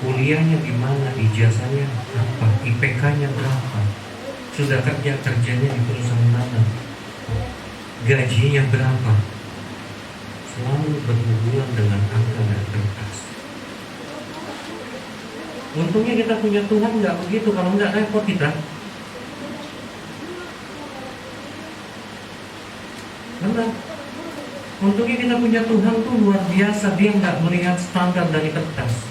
Kuliahnya di mana? Ijazahnya apa? IPK-nya berapa? Sudah kerjanya di perusahaan mana? Gajinya berapa? Selalu berhubungan dengan angka dan kertas. Untungnya kita punya Tuhan nggak begitu, kalau nggak repot kita. Benar. Untungnya kita punya Tuhan tuh luar biasa. Dia nggak melihat standar dari kertas.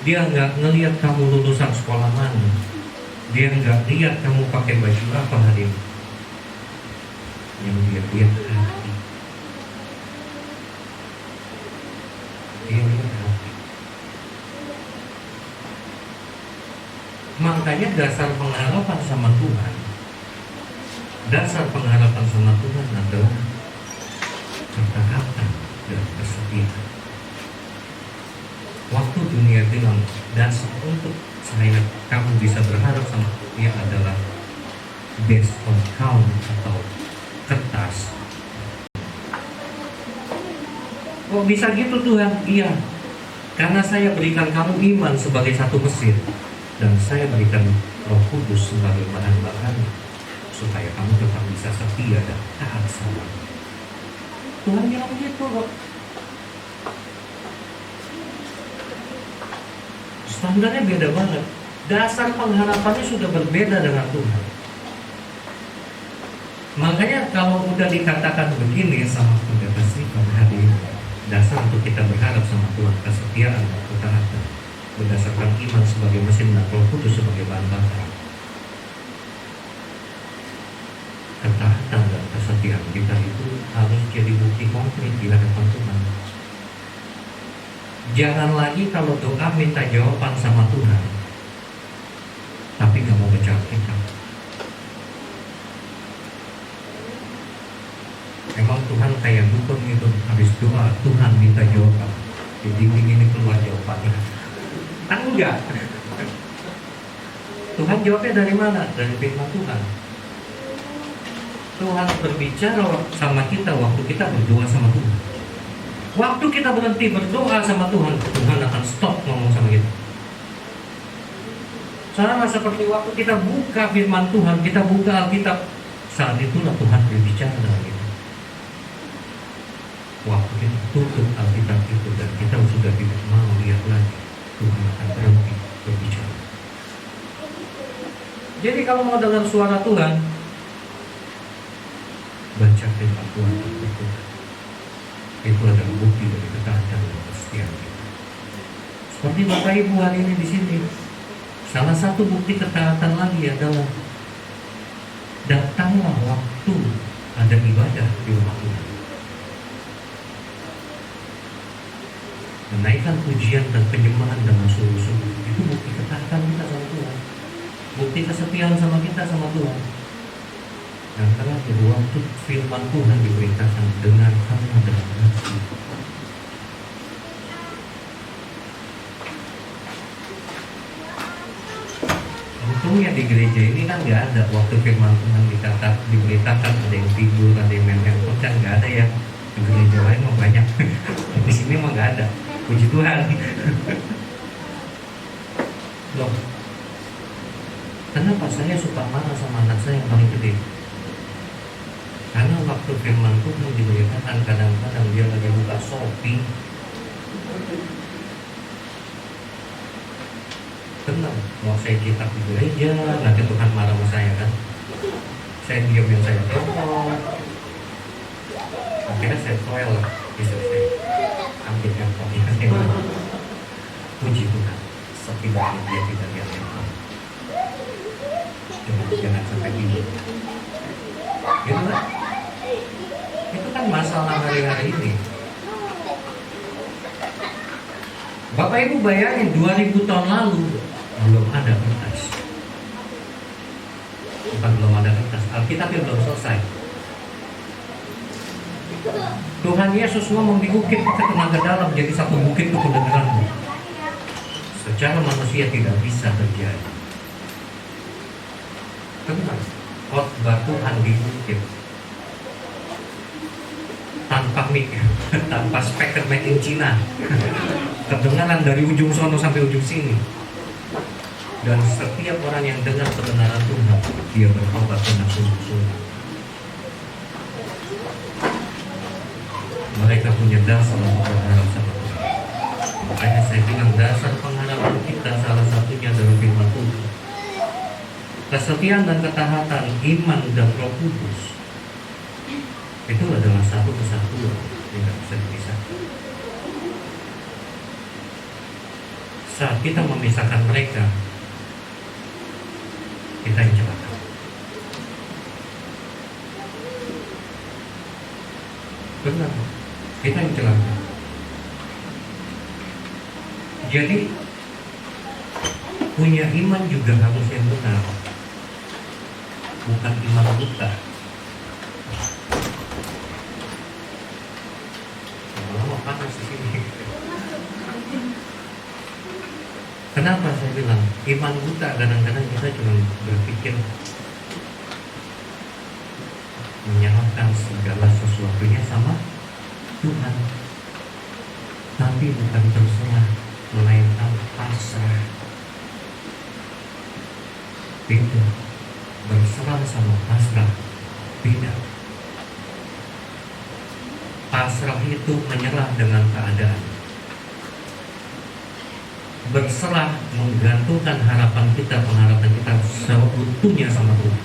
Dia nggak ngelihat kamu lulusan sekolah mana. Dia nggak lihat kamu pakai baju apa hari ini. Yang dia lihat hati. Dia lihat hati. Makanya dasar pengharapan sama Tuhan, dasar pengharapan sama Tuhan adalah ketaatan dan kesetiaan. Waktu dunia bilang dasar untuk saya kamu bisa berharap sama dia adalah based on count atau kertas. Kok bisa gitu Tuhan? Iya, karena saya berikan kamu iman sebagai satu mesin, dan saya berikan Roh Kudus sebagai bahan bakar supaya kamu tetap bisa setia dan taat sama Tuhan. Bilang gitu kok. Standarnya beda banget. Dasar pengharapannya sudah berbeda dengan Tuhan. Makanya kalau udah dikatakan begini sama pendeta Stephen hari ini, dasar untuk kita berharap sama Tuhan, kesetiaan dan ketaatan berdasarkan iman sebagai mesin dan Roh Kudus sebagai bahan bakar. Ketaatan dan kesetiaan kita itu harus jadi bukti konkret di hadapan Tuhan. Jangan lagi kalau doa minta jawaban sama Tuhan, tapi nggak mau baca Alkitab. Emang Tuhan kayak dukun gitu, habis doa Tuhan minta jawaban, di dinding ini keluar jawabannya. Kan enggak. Tuhan jawabnya dari mana? Dari firman Tuhan. Tuhan berbicara sama kita waktu kita berdoa sama Tuhan. Waktu kita berhenti berdoa sama Tuhan, Tuhan akan stop ngomong sama kita. Sama seperti waktu kita buka firman Tuhan, kita buka Alkitab, saat itulah Tuhan berbicara dengan kita. Waktu kita tutup Alkitab itu dan kita sudah tidak mau lihat lagi, Tuhan akan berhenti berbicara. Jadi kalau mau dengar suara Tuhan, baca firman Tuhan itu. Itu adalah bukti dari ketaatan dan kesetiaan kita. Seperti Bapak Ibu hari ini di sini, salah satu bukti ketaatan lagi adalah datanglah waktu ada ibadah di rumah Tuhan. Menaikkan pujian dan penyembahan dengan sungguh-sungguh, itu bukti ketaatan kita sama Tuhan, bukti kesetiaan sama kita sama Tuhan. Dan terakhir, waktu firman Tuhan diberitakan, dengarkanlah dengan hati. Untungnya di gereja ini kan nggak ada waktu firman Tuhan diberitakan, ada yang tidur, ada yang main handphone, kan nggak ada ya. Di gereja lain mah banyak. Di sini mah nggak ada. Puji Tuhan. Loh, kenapa saya suka marah sama anak saya yang paling gede? Karena waktu firman Tuhan diberitakan, kadang-kadang dia lagi buka Shopee. Benar, mau saya cetak di gereja, nanti Tuhan marah sama saya kan. Saya diam yang saya telepon. Akhirnya saya toel lah, bisa saya ambil handphone. Puji Tuhan, setidaknya dia tidak lihat handphone. Jangan sampai ini. Gitu kan? Itu kan masalah hari-hari ini. Bapak Ibu bayangin 2000 tahun lalu belum ada kertas. Bukan belum ada kertas, Alkitabnya belum selesai. Tuhan Yesus ngomong di bukit kita tenaga dalam jadi satu bukit itu kebenaranmu. Secara manusia tidak bisa terjadi. Benar, khotbah Tuhan di bukit tanpa mic, tanpa speaker made in China, kedengaran dari ujung sono sampai ujung sini. Dan setiap orang yang dengar kebenaran Tuhan, dia bertobat dengan sungguh-sungguh. Mereka punya dasar untuk berharap sama Tuhan. Makanya saya bilang dasar pengharapan kita salah satunya adalah firman Tuhan. Kesetiaan dan ketaatan, iman dan Roh Kudus itu adalah satu kesatuan, tidak bisa dipisahkan. Saat kita memisahkan mereka, kita yang celaka. Benar, kita yang celaka. Jadi punya iman juga harus yang benar, bukan iman buta. Lama panas di sini. Kenapa saya bilang iman buta? Kadang-kadang kita cuma berpikir menyerahkan segala sesuatunya sama Tuhan, tapi bukan terserah, melainkan pasrah. Beda, berserah sama pasrah beda. Pasrah itu menyerah dengan keadaan. Berserah menggantungkan harapan kita, pengharapan kita seutuhnya sama Tuhan.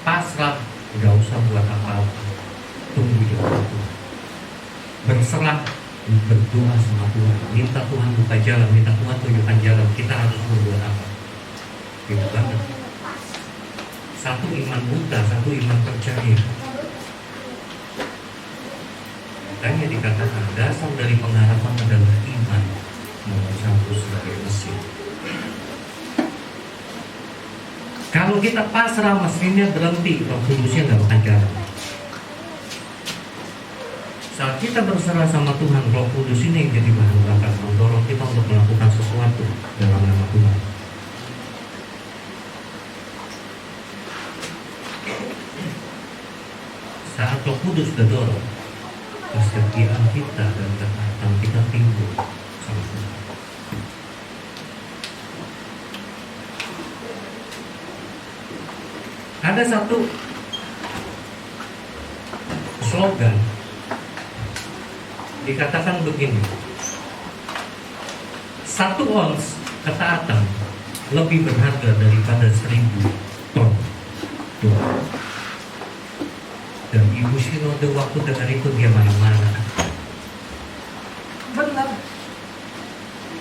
Pasrah, gak usah buat apa-apa, tunggu jawaban Tuhan. Berserah, berdoa sama Tuhan, minta Tuhan buka jalan, minta Tuhan tunjukkan jalan, kita harus berbuat apa. Gitu banget. Satu iman buta, satu iman percaya. Makanya dikatakan dasar dari pengharapan adalah iman. Nomor satu sebagai mesin. Kalau kita pasrah, mesinnya berhenti, Roh Kudusnya nggak akan jalan. Saat kita berserah sama Tuhan, Roh Kudus ini yang jadi bahan bakar, mendorong kita untuk melakukan sesuatu dalam nama Tuhan. Saat Roh Kudus dorong, kesetiaan kita dan ketaatan kita timbul sama Tuhan. Ada satu slogan dikatakan begini: 1 ons ketaatan lebih berharga daripada 1000 ton doa. Dan Ibu Sinode waktu dengar itu dia mana-mana. Benar.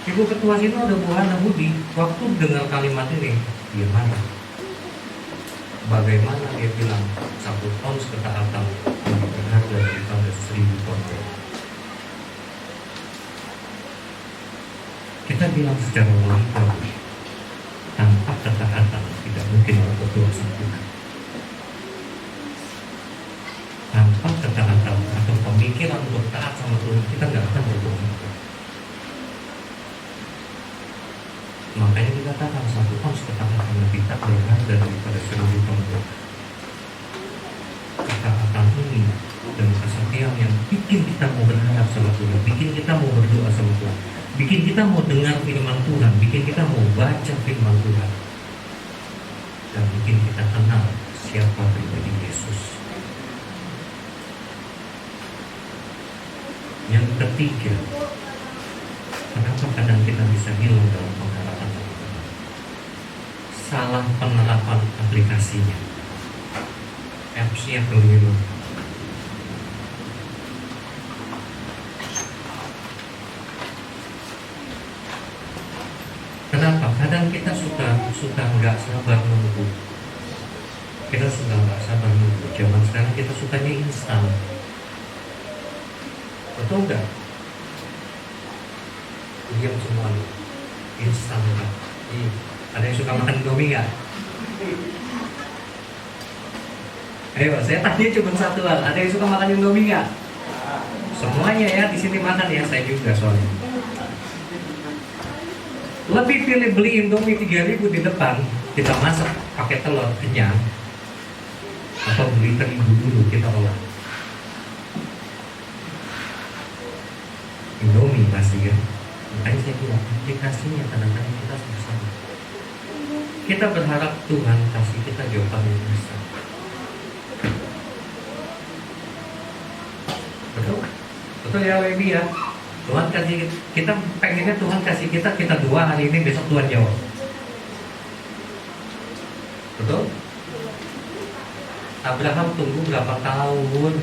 Ibu Ketua Sinode Bu Hana Budi waktu dengar kalimat ini dia marah. Bagaimana dia bilang 1 ons ketaatan lebih berharga daripada 1000 ton. Kita bilang secara logika, tanpa ketaatan tidak mungkin berdoa sama Tuhan. Tanpa ketaatan atau pemikiran untuk taat sama Tuhan, kita nggak akan berdoa sama Tuhan. Makanya dikatakan 1 ons ketaatan lebih tak berharga daripada 1000 ton doa. Ketaatan ini dan kesetiaan yang bikin kita mau berharap sama Tuhan, bikin kita mau berdoa sama Tuhan, bikin kita mau dengar firman Tuhan, bikin kita mau baca firman Tuhan, dan bikin kita kenal siapa pribadi Yesus. Yang ketiga, kenapa kadang kita bisa hilang dalam pengharapan Tuhan? Salah penerapan aplikasinya, apps-nya keliru. Kenapa? Kadang kita suka nggak sabar nunggu. Kita suka nggak sabar nunggu. Zaman sekarang kita sukanya instan. Betul nggak? diam semua nih. Instan kan. Ada yang suka makan Indomie nggak? Ayo, saya tanya cuma satu hal. Ada yang suka makan Indomie nggak? Semuanya ya di sini makan ya, saya juga soalnya. Lebih pilih beli Indomie 3.000 di depan, kita masak pakai telur kenyang, atau beli terigu dulu kita olah. Indomie pasti kan. Makanya saya bilang aplikasinya kadang-kadang kita susah. Kita berharap Tuhan kasih kita jawaban yang besar. Betul? Betul ya Webi ya? Tuhan kasih kita, pengennya Tuhan kasih kita doa hari ini, besok Tuhan jawab. Betul? Abraham tunggu berapa tahun?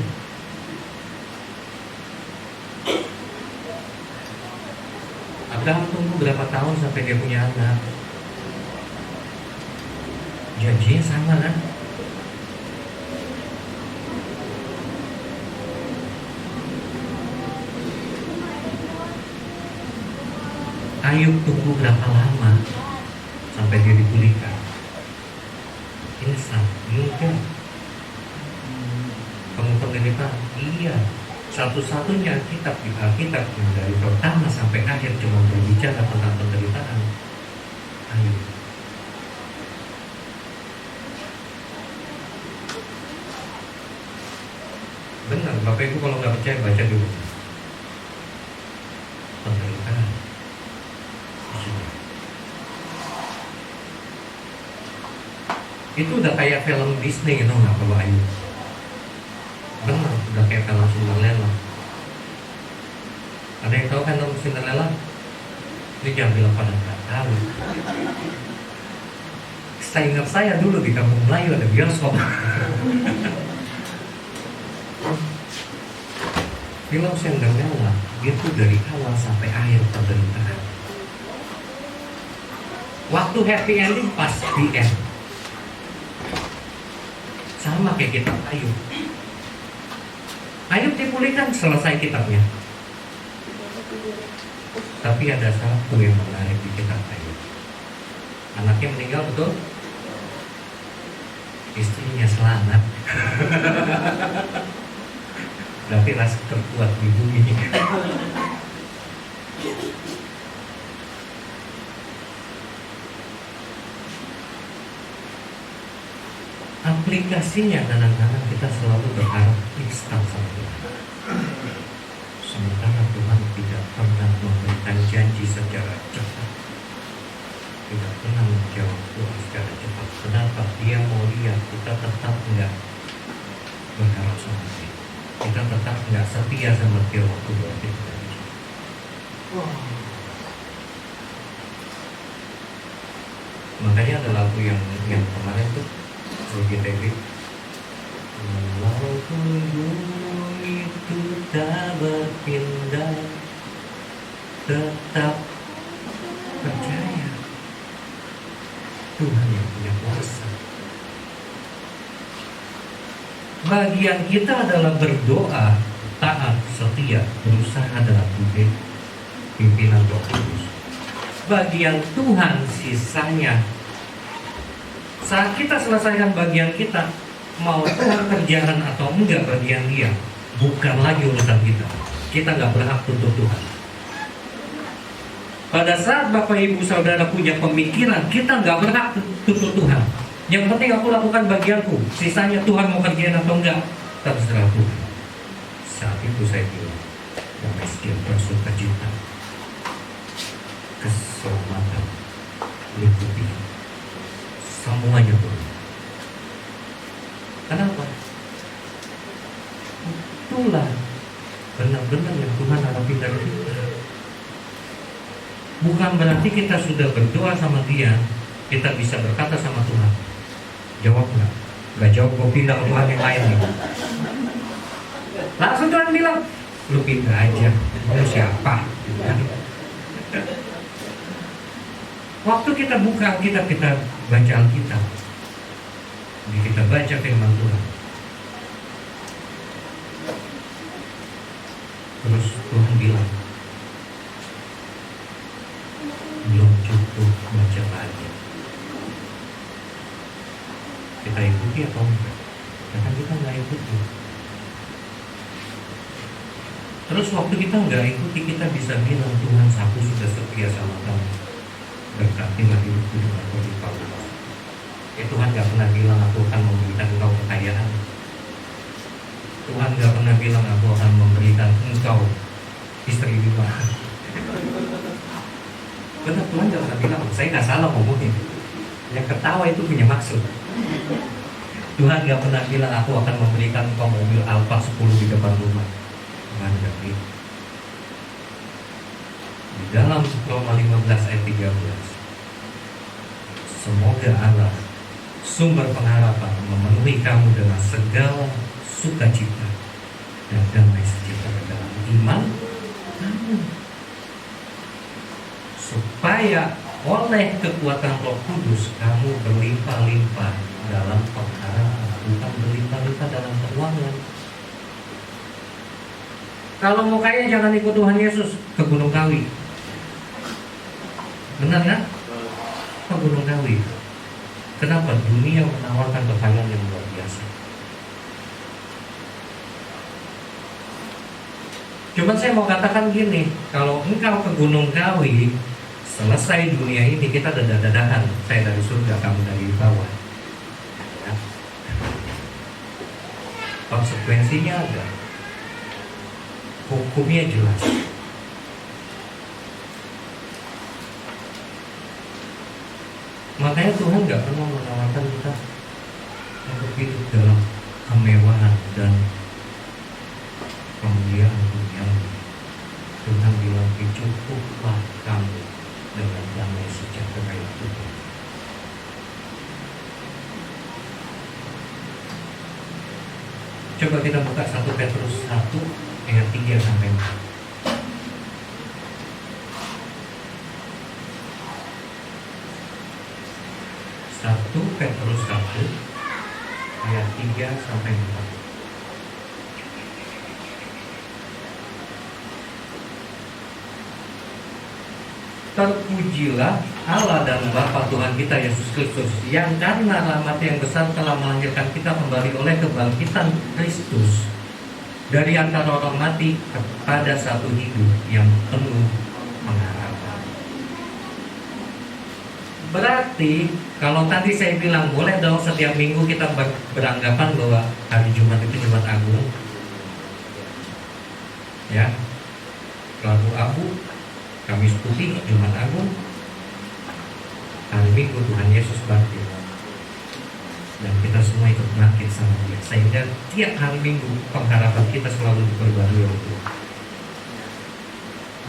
Abraham tunggu berapa tahun sampai dia punya anak? Janjinya sama kan? Ayub tunggu berapa lama sampai dia dipulihkan? Instan, enggak. Kamu penderita? Iya. Satu-satunya kitab di Alkitab yang dari pertama sampai akhir cuma berbicara tentang penderitaan. Ayub. Benar, Bapak Ibu kalau nggak percaya baca dulu. Penderitaan. Itu udah kayak film Disney gitu nggak kalau Ayub? Benar, udah kayak film Cinderella. Ada yang tahu kan film Cinderella? Ini jangan bilang pada nggak tahu. Saya ingat saya dulu di Kampung Melayu ada bioskop. Film Cinderella itu dari awal sampai akhir penderitaan. Waktu happy ending pas di end. Sama kayak kitab Ayub. Ayub dipulihkan, selesai kitabnya. Tapi ada satu yang menarik di kitab Ayub. Anaknya meninggal, betul? Istrinya selamat. Berarti rasa terkuat di bumi. Aplikasinya kadang-kadang kita selalu berharap instan sama Tuhan. Sementara Tuhan tidak pernah memberikan janji secara cepat, tidak pernah menjawab doa secara cepat. Kenapa? Dia mau lihat kita tetap enggak berharap sama dia. Kita tetap enggak setia sama dia waktu doa kita. Makanya ada lagu yang kemarin tuh GTV, walaupun gunung itu tak berpindah, tetap percaya Tuhan yang punya kuasa. Bagian kita adalah berdoa, taat, setia, berusaha dalam pimpinan Roh Kudus. Bagian Tuhan sisanya. Saat kita selesaikan bagian kita, mau Tuhan kerjaan atau enggak bagian dia, bukan lagi urusan kita. Kita nggak berhak tuntut Tuhan. Pada saat Bapak Ibu Saudara punya pemikiran, kita nggak berhak tuntut Tuhan. Yang penting aku lakukan bagianku, sisanya Tuhan mau kerjaan atau enggak, terserah Tuhan. Saat itu saya bilang, damai sejahtera, sukacita, keselamatan, lingkupi, semuanya turun. Kenapa? Itulah benar-benar yang Tuhan harapin dari kita. Bukan berarti kita sudah berdoa sama Dia, kita bisa berkata sama Tuhan, jawab nggak? Nggak jawab, gue pindah ke Tuhan yang lain nih. Langsung Tuhan bilang, lu pindah aja, lu siapa? Waktu kita buka Alkitab, kita baca Alkitab, kita baca firman Tuhan, terus Tuhan bilang, waktu baca pagi. Kita ikuti atau enggak? Karena kita nggak ikuti. Terus waktu kita nggak ikuti, kita bisa bilang, Tuhan, aku sudah setia sama kamu, berkatilah hidupku dengan berlimpah-limpah. Tuhan nggak pernah bilang aku akan memberikan engkau kekayaan. Tuhan nggak pernah bilang aku akan memberikan engkau istri 5. Benar, Tuhan nggak pernah bilang. Saya nggak salah ngomongin. Yang ketawa itu punya maksud. Tuhan nggak pernah bilang aku akan memberikan engkau mobil Alfa 10 di depan rumah. Tuhan nggak bilang. Di dalam Roma 15 ayat 13, semoga Allah sumber pengharapan memenuhi kamu dengan segala sukacita dan damai sejahtera dalam iman kamu, supaya oleh kekuatan Roh Kudus kamu berlimpah-limpah dalam pengharapan, bukan berlimpah-limpah dalam keuangan. Kalau mau kaya jangan ikut Tuhan Yesus ke Gunung Kawi. Benar kan? Ke Gunung Kawi. Kenapa? Dunia menawarkan kekayaan yang luar biasa. Cuman saya mau katakan gini, kalau engkau ke Gunung Kawi, selesai dunia ini kita dadah-dadahan, saya dari surga, kamu dari bawah. Ya. Konsekuensinya ada, hukumnya jelas. Makanya Tuhan nggak pernah menawarkan kita untuk hidup dalam kemewahan dan kemuliaan dunia. Tuhan bilang, cukuplah kamu dengan damai sejahtera itu. Coba kita buka 1 Petrus 1 ayat 3 sampai 4. 1 Petrus 1 ayat 3 sampai 4. Terpujilah Allah dan Bapa Tuhan kita Yesus Kristus, yang karena rahmat-Nya yang besar telah melahirkan kita kembali oleh kebangkitan Kristus dari antara orang mati kepada satu hidup yang penuh pengharapan. Berarti kalau tadi saya bilang boleh dong setiap minggu kita beranggapan bahwa hari Jumat itu Jumat Agung, ya, Rabu Abu, Kamis Putih, Jumat Agung, hari Minggu Tuhan Yesus bangkit, dan kita semua ikut bangkit sama Dia, sehingga tiap hari Minggu pengharapan kita selalu diperbarui oleh Tuhan.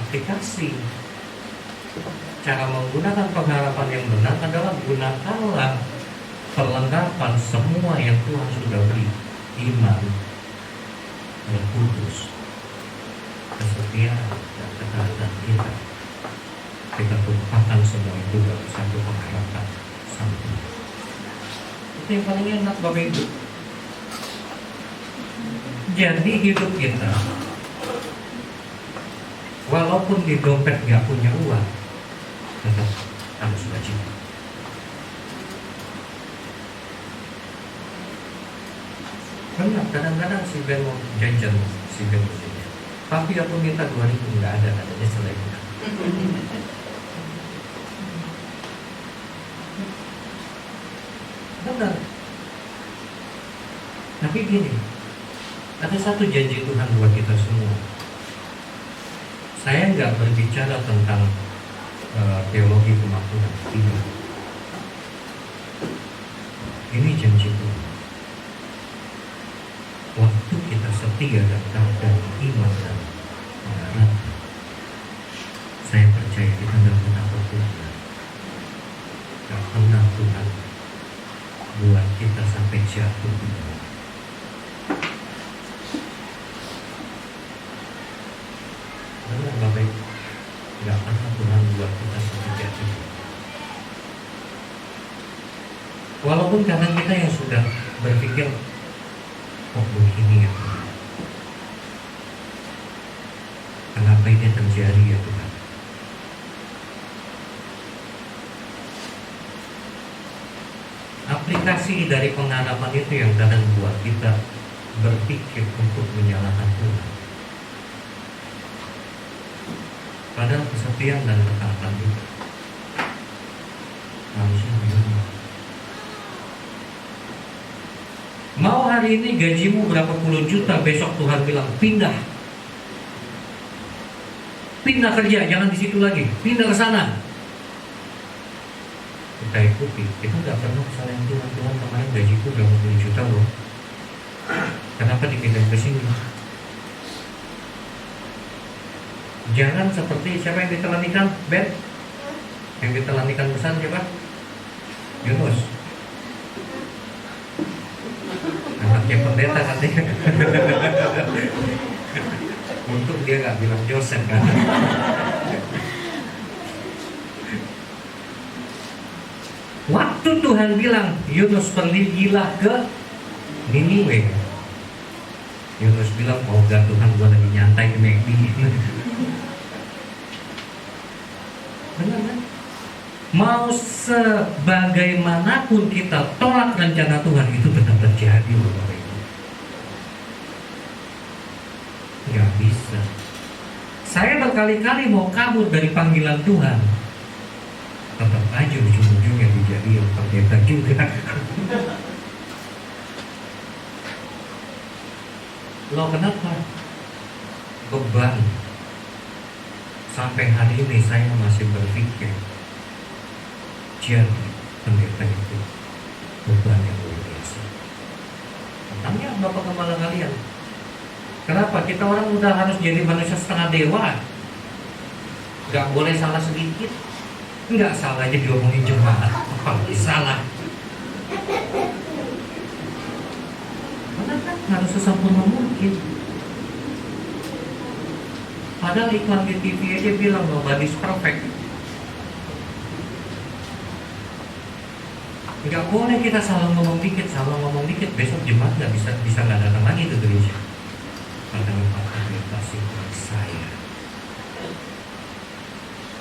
Aplikasi cara menggunakan pengharapan yang benar adalah gunakanlah perlengkapan semua yang Tuhan sudah beri: iman, Roh Kudus, kesetiaan, dan ketaatan kita. Kita tumpahkan semua itu dalam satu pengharapan satu. Itu yang paling enak Bapak Ibu. Jadi hidup kita, walaupun di dompet gak punya uang, tetap harus sukacita. Benar, kadang-kadang si Ben mau jajan, si Ben mau jajan, tapi aku minta 2.000, nggak ada, adanya selain itu. Benar. Tapi gini, ada satu janji Tuhan buat kita semua. Saya nggak berbicara tentang teologi kemakmuran, tidak. Ini janji Tuhan. Waktu kita setia dan dalam iman dan pengharapan, saya percaya kita tidak pernah berkurang. Tidak pernah Tuhan buat kita sampai jatuh di bawah. Benar Bapak Ibu, tidak pernah Tuhan buat kita sampai jatuh. Walaupun kadang kita yang sudah berpikir, kok begini ya Tuhan, kenapa ini terjadi ya Tuhan? kasih dari pengharapan itu yang kadang buat kita berpikir untuk menyalahkan Tuhan. Padahal kesepian dan ketaatan itu manusia bingung. Mau hari ini gajimu berapa puluh juta, besok Tuhan bilang pindah kerja, jangan di situ lagi, pindah ke sana. Kita ikuti, kita nggak pernah salahin Tuhan. Tuhan, kemarin gajiku berapa puluh juta loh, kenapa dipindah ke sini? Jangan seperti siapa yang ditelan ikan, Ben? Yang ditelan ikan besar siapa? Yunus. Anaknya pendeta katanya. Untuk dia nggak bilang Joseph kan. Waktu Tuhan bilang Yunus pergilah ke Niniwe, Yunus bilang, oh enggak Tuhan, gua lagi nyantai di McD. Benar kan? Mau sebagaimanapun kita tolak rencana Tuhan, itu tetap terjadi loh Bapak Ibu. Nggak bisa. Saya berkali-kali mau kabur dari panggilan Tuhan, tetap aja ujung-ujungnya dijadiin pendeta juga. Lo kenapa? Beban. Sampai hari ini saya masih berpikir, jadi pendeta itu beban yang luar biasa. Tanya Bapak Gembala kalian, kenapa kita orang udah harus jadi manusia setengah dewa? Gak boleh salah sedikit. Nggak salah aja diomongin jemaat, apalagi salah. Karena kan harus sesempurna mungkin. Padahal iklan di TV aja bilang nobody's perfect. Nggak boleh kita salah ngomong dikit, besok jemaat nggak bisa nggak datang lagi ke gereja. Padahal Pak kasih saya.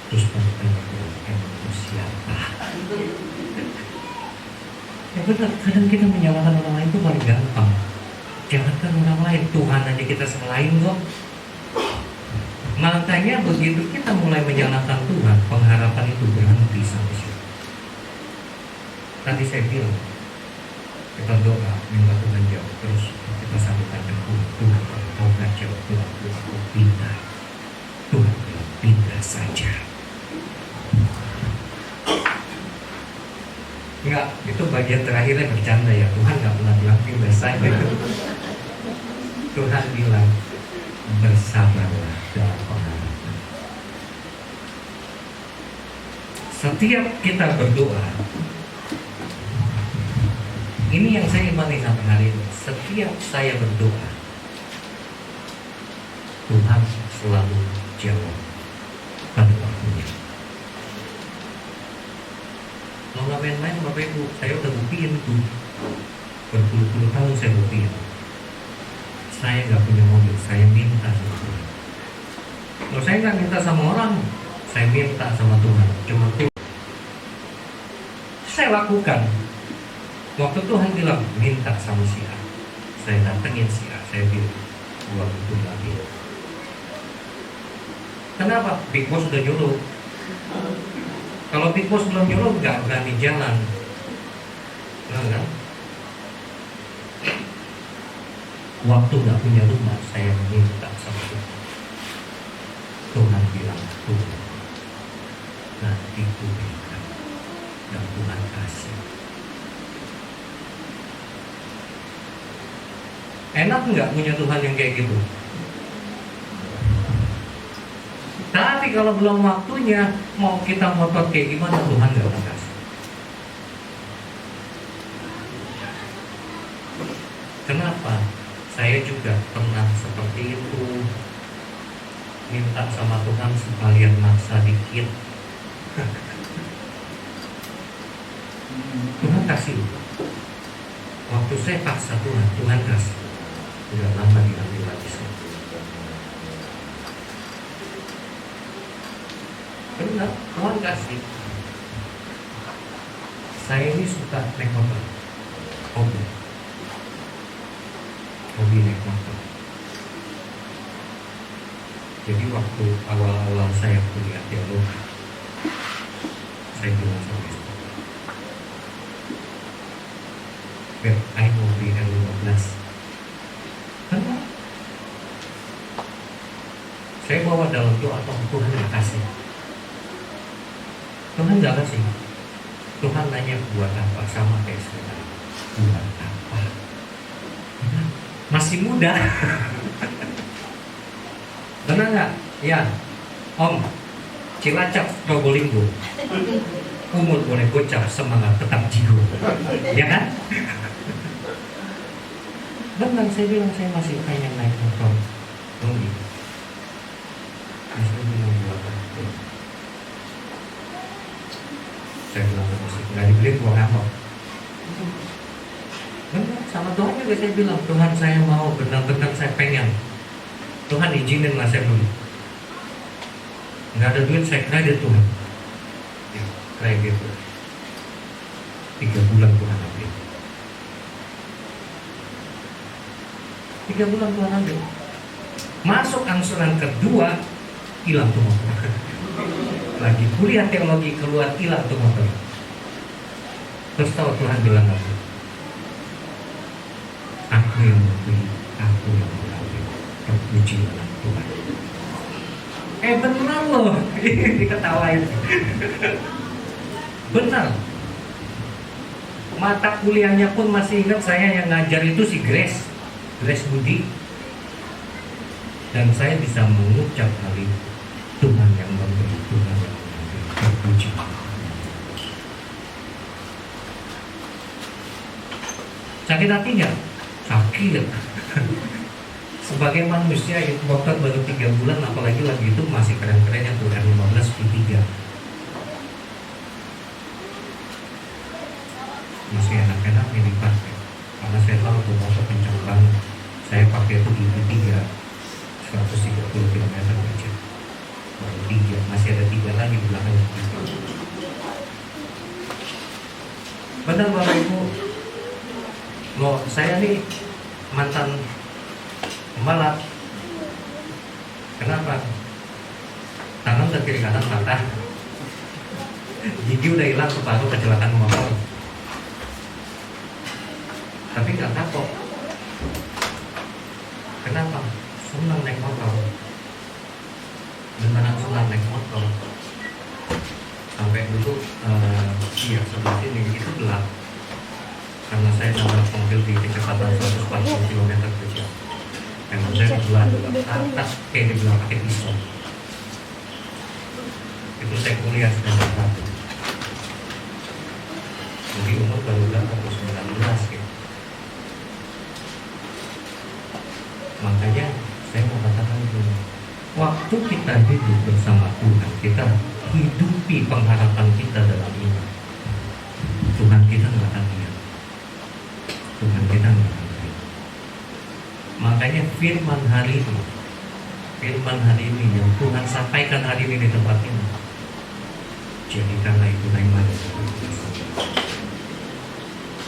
Terus bertanya itu siapa? Ya benar, kadang kita menyalahkan orang lain itu paling gampang. Jangankan orang lain, Tuhan aja kita salahin kok. Makanya begitu kita mulai menyalahkan Tuhan, pengharapan itu berhenti sampai situ. Tadi saya bilang, kita doa minta Tuhan jawab, terus kita sambutkan Tuhan, kau gak jawab, Tuhan kau pindah. Tuhan bilang pindah saja. Enggak, itu bagian terakhirnya bercanda ya. Tuhan gak pernah bilang pindah saja. Tuhan bilang bersabarlah dalam pengharapan. Setiap kita berdoa, ini yang saya imani sampai hari ini. Setiap saya berdoa, Tuhan selalu jawab pada waktunya. Kalau nggak main-main Bapak Ibu, saya udah buktiin tuh. Berpuluh-puluh tahun saya buktiin. Saya nggak punya mobil, saya minta sama Tuhan. Kalau saya nggak minta sama orang, saya minta sama Tuhan. Cuma Tuhan saya lakukan. Waktu Tuhan bilang minta sama si A, saya datengin si A, saya bilang gua butuh lagi. Kenapa? Big Boss sudah nyuruh. Kalau Big Boss belum nyuruh, nggak berani jalan. Kan? Waktu nggak punya rumah, saya minta sama Tuhan. Tuhan bilang, Tuhan nanti Tuhan dan Tuhan kasih. Enak nggak punya Tuhan yang kayak gitu? Tapi kalau belum waktunya, mau kita ngotot kayak gimana, Tuhan nggak akan kasih. Kenapa? Saya juga pernah seperti itu, minta sama Tuhan sekalian maksa dikit. Tuhan kasih. Waktu saya paksa Tuhan, Tuhan kasih. Udah lama diambil lagi saya. Benar, Tuhan kasih. Saya ini suka naik motor. hobi naik motor. Jadi waktu awal-awal saya kuliah teologi, saya bilang sama istri, "Beb, I mau beli R15." Kenapa? Saya bawa dalam doa, Tuhan nggak kasih. Tuhan nggak kasih. Tuhan nanya buat apa, sama kayak saya. Buat apa? Masih muda. Benar nggak? Ya, Om. Cilacap, Probolinggo. Umur boleh bocah, semangat tetap jigo. Ya kan? Benar, saya bilang saya masih pengen naik motor. Saya bilang buat apa? Saya bilang nggak dibeli buat apa? Benar, sama Tuhan juga saya bilang, Tuhan saya mau, benar-benar saya pengen. Tuhan izinin lah saya beli. Nggak ada duit, saya kredit Tuhan. Ya, kredit. 3 bulan Tuhan ambil. 3 bulan Tuhan ambil. Masuk angsuran kedua, hilang tuh motor. Lagi kuliah teologi, keluar hilang tuh motor. Terus tahu Tuhan bilang apa? Aku yang membeli, aku yang mengambil. Terpuji dalam Tuhan. Benar loh. Diketawain. Benar. Mata kuliahnya pun masih ingat, saya yang ngajar itu si Grace Budi. Dan saya bisa mengucap kali Tuhan yang memberi, Tuhan yang mengambil. Terpuji. Sakit hati nggak? Sakit. Sebagai manusia itu dokter baru 3 bulan, apalagi lagi itu masih keren-kerennya tuh R15 V3. Masih enak-enak ini dipakai. Karena saya tahu tuh motor kencang banget. Saya pakai itu di V3 130 km aja. Baru 3, masih ada 3 lagi di belakangnya. Benar Bapak Ibu. Loh, saya nih mantan pembalap. Kenapa? Tangan dan kiri kanan patah. Gigi udah hilang separuh kecelakaan motor. Tapi nggak kapok. Kenapa? Senang naik motor. Beneran senang naik motor. Sampai dulu sebelah sini itu gelap. Karena saya nabrak mobil di kecepatan 140 km per jam. Memang saya dibelah atas, kayak dibelah pakai pisau. Itu saya kuliah semester 1. Jadi umur baru berapa? 19 gitu. Makanya saya mau katakan dulu, waktu kita hidup bersama Tuhan, kita hidupi pengharapan kita dalam iman. Tuhan kita nggak akan diam. Tuhan kita nggak akan diam. Makanya firman hari ini yang Tuhan sampaikan hari ini di tempat ini, jadikanlah itu iman.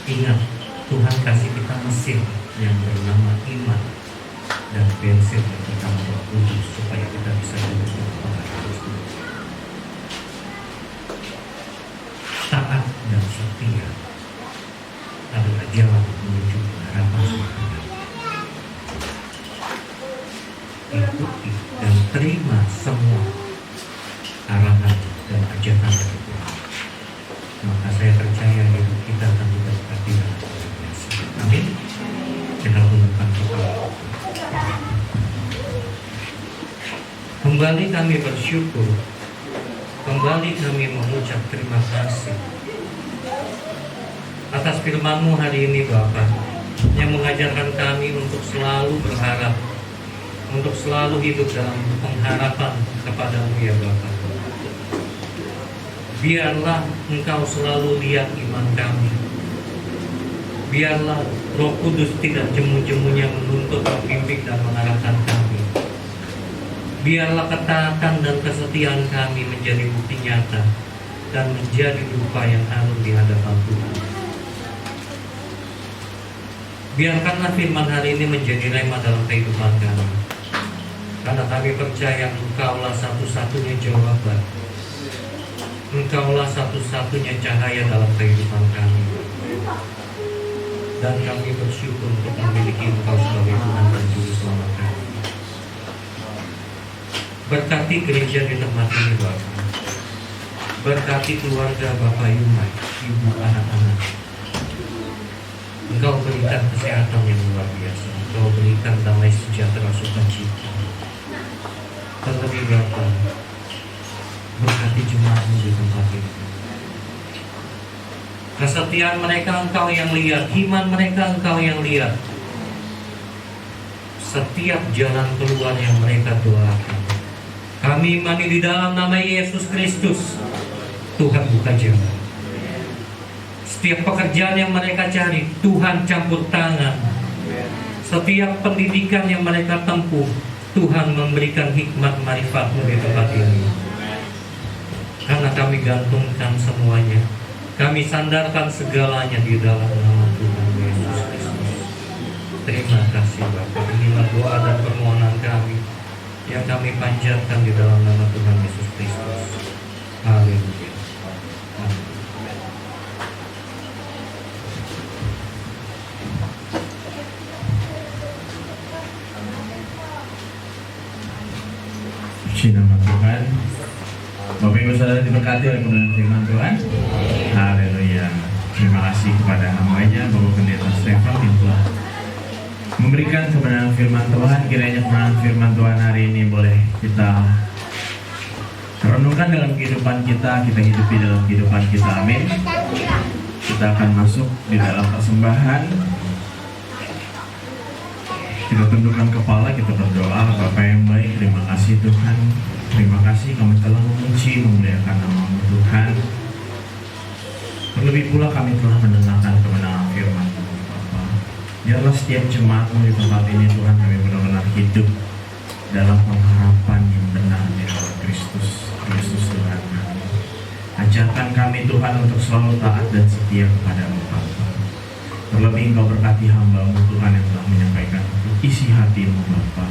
Ingat, Tuhan kasih kita mesin yang bernama iman dan bensin yang bernama Roh Kudus supaya kita bisa hidup dalam pengharapan tersebut. Taat dan setia adalah jalan menuju harapan surga. Ikuti dan terima semua arahan dan ajaran dari Tuhan. Maka saya percaya hidup kita akan diberkati dengan luar biasa. Amin. Kita tundukkan kepala. Kembali kami bersyukur. Kembali kami mengucap terima kasih atas firman-Mu hari ini Bapak, yang mengajarkan kami untuk selalu berharap, untuk selalu hidup dalam pengharapan kepada-Mu ya Bapak. Biarlah Engkau selalu lihat iman kami. Biarlah Roh Kudus tidak jemu-jemunya menuntut, membimbing dan mengarahkan kami. Biarlah ketaatan dan kesetiaan kami menjadi bukti nyata dan menjadi rupa yang harum di hadapan Tuhan. Biarkanlah firman hari ini menjadi rema dalam kehidupan kami. Karena kami percaya Engkaulah satu-satunya jawaban. Engkaulah satu-satunya cahaya dalam kehidupan kami. Dan kami bersyukur untuk memiliki Engkau sebagai Tuhan dan Juru Selamat kami. Berkati gereja di tempat ini, Bapak. Berkati keluarga Bapak Yumai, ibu anak-anak. Engkau berikan kesehatan yang luar biasa. Engkau berikan damai sejahtera sukacita. Terlebih Bapak, berkati jemaat-Mu di tempat ini. Kesetiaan mereka Engkau yang lihat, iman mereka Engkau yang lihat. Setiap jalan keluar yang mereka doakan, kami imani di dalam nama Yesus Kristus. Tuhan buka jalan. Setiap pekerjaan yang mereka cari, Tuhan campur tangan. Setiap pendidikan yang mereka tempuh, Tuhan memberikan hikmat marifat-Mu di tempat ini. Karena kami gantungkan semuanya, kami sandarkan segalanya di dalam nama Tuhan Yesus Kristus. Terima kasih Bapak. Inilah doa dan permohonan kami yang kami panjatkan di dalam nama Tuhan Yesus Kristus. Haleluya. Amin. Puji nama Tuhan. Bapak Ibu Saudara diberkati oleh kebenaran firman Tuhan. Haleluya. Terima kasih kepada hamba-Nya Bapak Pendeta Stefan yang telah memberikan kebenaran firman Tuhan. Kiranya kebenaran firman Tuhan hari ini boleh kita renungkan dalam kehidupan kita hidupi dalam kehidupan kita. Amin. Kita akan masuk di dalam persembahan. Kita tundukkan kepala, kita berdoa. Bapa yang baik, terima kasih Tuhan. Terima kasih kami telah memuji, memuliakan nama-Mu Tuhan. Terlebih pula kami telah mendengarkan kebenaran firman-Mu Bapa. Biarlah setiap jemaat-Mu di tempat ini Tuhan, kami benar-benar hidup dalam pengharapan yang benar di dalam Kristus Tuhan kami. Ajarkan kami Tuhan untuk selalu taat dan setia kepada-Mu Bapa. Terlebih Engkau berkati hamba-Mu Tuhan yang telah menyampaikan isi hati-Mu Bapa.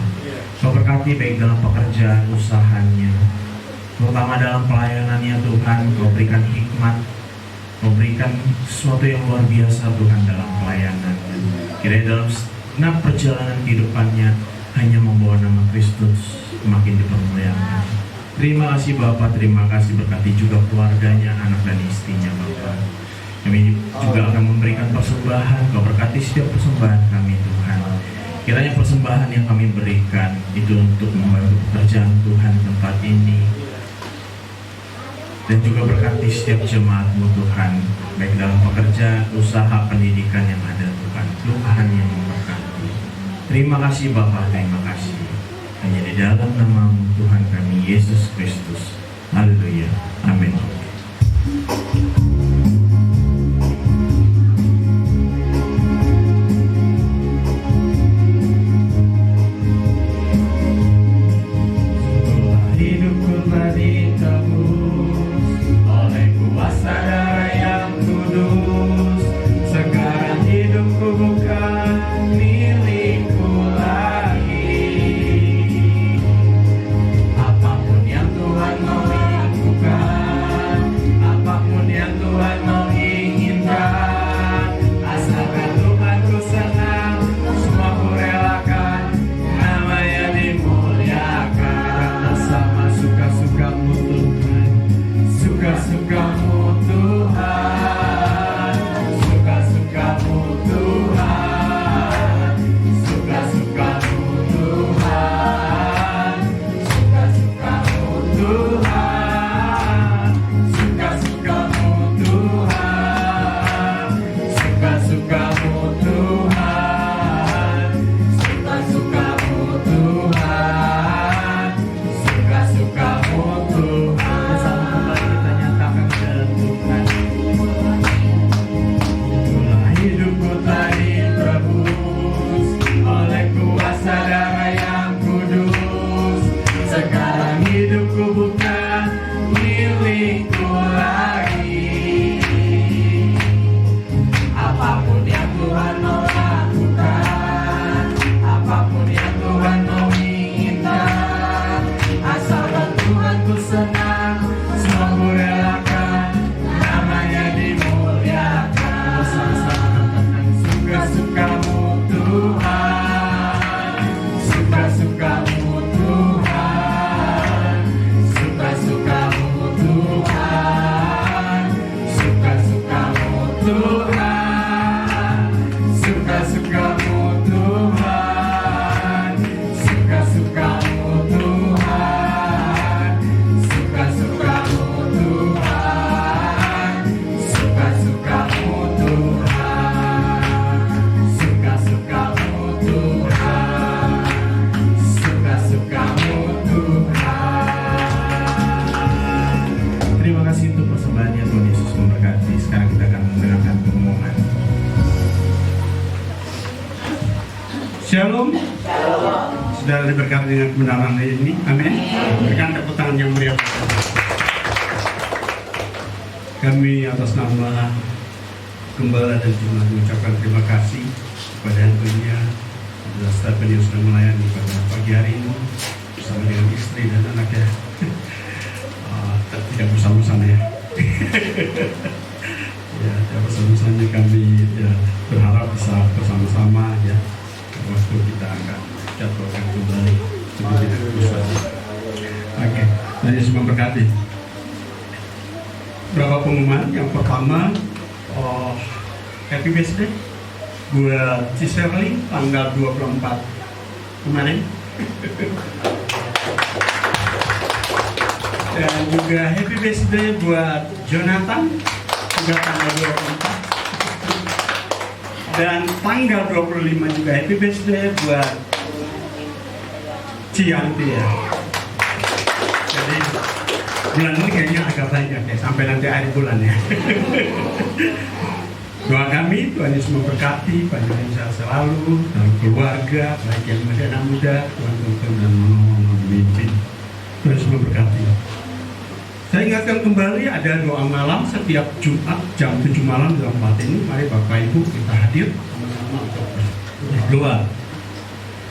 Kau berkati baik dalam pekerjaan usahanya, terutama dalam pelayanannya Tuhan. Kau berikan hikmat, Kau berikan sesuatu yang luar biasa Tuhan dalam pelayanannya. Kiranya dalam segenap perjalanan kehidupannya hanya membawa nama Kristus semakin dipermuliakan. Terima kasih Bapa, terima kasih, berkati juga keluarganya, anak dan istrinya Bapa. Kami juga akan memberikan persembahan. Kau berkati setiap persembahan kami Tuhan. Kiranya persembahan yang kami berikan itu untuk membantu pekerjaan Tuhan tempat ini. Dan juga berkati setiap jemaat-Mu Tuhan, baik dalam pekerjaan, usaha, pendidikan yang ada Tuhan. Tuhan yang memberkati. Terima kasih Bapa, terima kasih. Hanya di dalam nama-Mu Tuhan kami Yesus Kristus. Haleluya. Amin. Tuhan, suka-sukamu Tuhan. Suka-sukamu Tuhan, suka-sukamu Tuhan, suka-sukamu Tuhan. Terima kasih untuk persembahannya, Tuhan Yesus memberkati. Sekarang kita akan mendengarkan pengumuman. Shalom. Saudara diberkati dengan kebenaran hari ini. Amin. Berikan tepuk tangan yang meriah. Kami atas nama Gembala dan Jemaat mengucapkan terima kasih kepada Yang Mulia adalah Stephen yang sudah melayani pada pagi hari ini bersama dengan istri dan anaknya. Tidak bersama-sama ya. Ya, tidak bersama-sama kami ya, berharap bisa bersama-sama ya. Waktu kita akan jadwalkan kembali sebelum kita bisa. Oke, Tuhan Yesus memberkati. Berapa pengumuman? Yang pertama, happy birthday buat Ciserly tanggal 24 kemarin. Dan juga happy birthday buat Jonathan juga tanggal 24. Dan tanggal 25 juga happy birthday buat Cianti ya. Jadi bulan ini kayaknya agak banyak ya, sampai nanti akhir bulan ya. Doa kami, Tuhan Yesus memberkati, panjang sehat selalu, dalam keluarga, baik yang muda dan muda, Tuhan tuntun dan menolong memimpin. Tuhan Yesus memberkati. Saya ingatkan kembali ada doa malam setiap Jumat jam 7 malam di tempat ini. Mari Bapak Ibu kita hadir sama-sama untuk berdoa.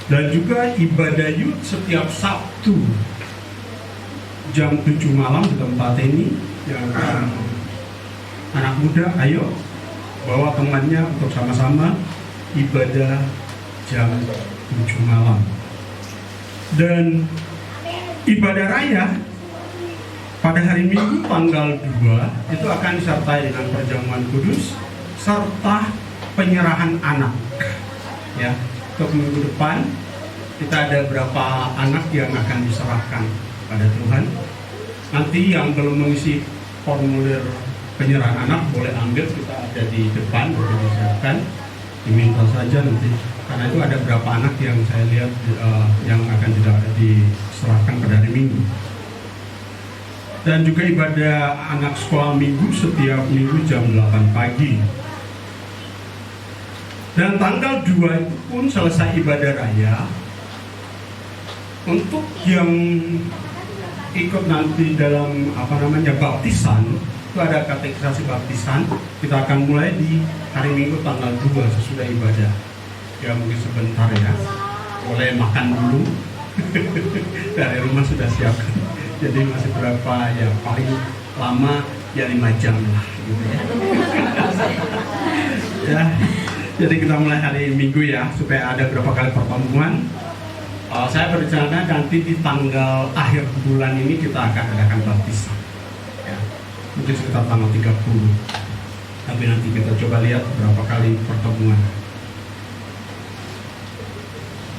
Dan juga ibadah youth setiap Sabtu jam 7 malam di tempat ini. Yang anak muda, ayo bawa temannya untuk sama-sama ibadah jam 7 malam. Dan ibadah raya pada hari Minggu tanggal 2 itu akan disertai dengan perjamuan kudus serta penyerahan anak. Ya, untuk minggu depan kita ada berapa anak yang akan diserahkan pada Tuhan. Nanti yang belum mengisi formulir penyerahan anak boleh ambil, kita ada di depan, boleh disiapkan, diminta saja nanti. Karena itu ada berapa anak yang saya lihat yang akan diserahkan pada hari Minggu. Dan juga ibadah anak sekolah minggu setiap minggu jam 8 pagi. Dan tanggal 2 itu pun selesai ibadah raya. Untuk yang ikut nanti dalam baptisan, itu ada katekisasi baptisan. Kita akan mulai di hari Minggu tanggal 2 sesudah ibadah. Ya mungkin sebentar ya, boleh makan dulu. Dari rumah sudah siapkan. Jadi masih berapa ya, paling lama ya 5 jam lah gitu ya. Ya, jadi kita mulai hari Minggu ya, supaya ada berapa kali pertemuan. Saya berencana nanti di tanggal akhir bulan ini kita akan adakan baptisan ya, mungkin sekitar tanggal 30. Tapi nanti kita coba lihat berapa kali pertemuan.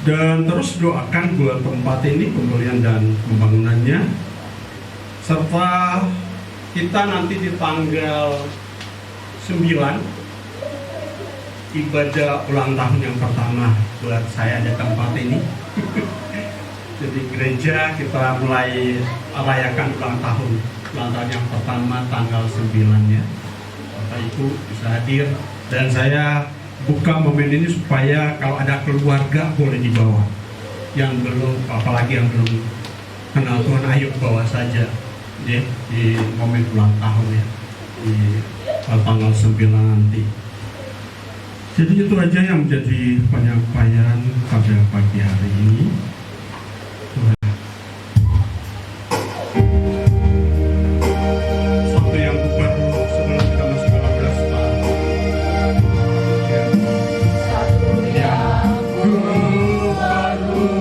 Dan terus doakan buat tempat ini, pembelian dan pembangunannya. Serta kita nanti di tanggal 9 ibadah ulang tahun yang pertama buat saya di tempat ini. Jadi gereja kita mulai rayakan ulang tahun yang pertama tanggal 9-nya. Bapak Ibu bisa hadir, dan saya buka momen ini supaya kalau ada keluarga boleh dibawa. Yang belum, apalagi yang belum kenal Tuhan, ayo bawa saja ya, di momen ulang tahun ya, di tanggal 9 nanti. Jadi itu aja yang menjadi penyampaian pada pagi hari ini. Satu yang baru sebelum kita masuk ke 15 tahun. Satu yang baru.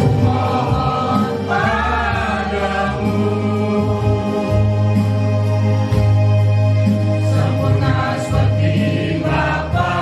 Kumohon padamu, sempurna seperti Bapa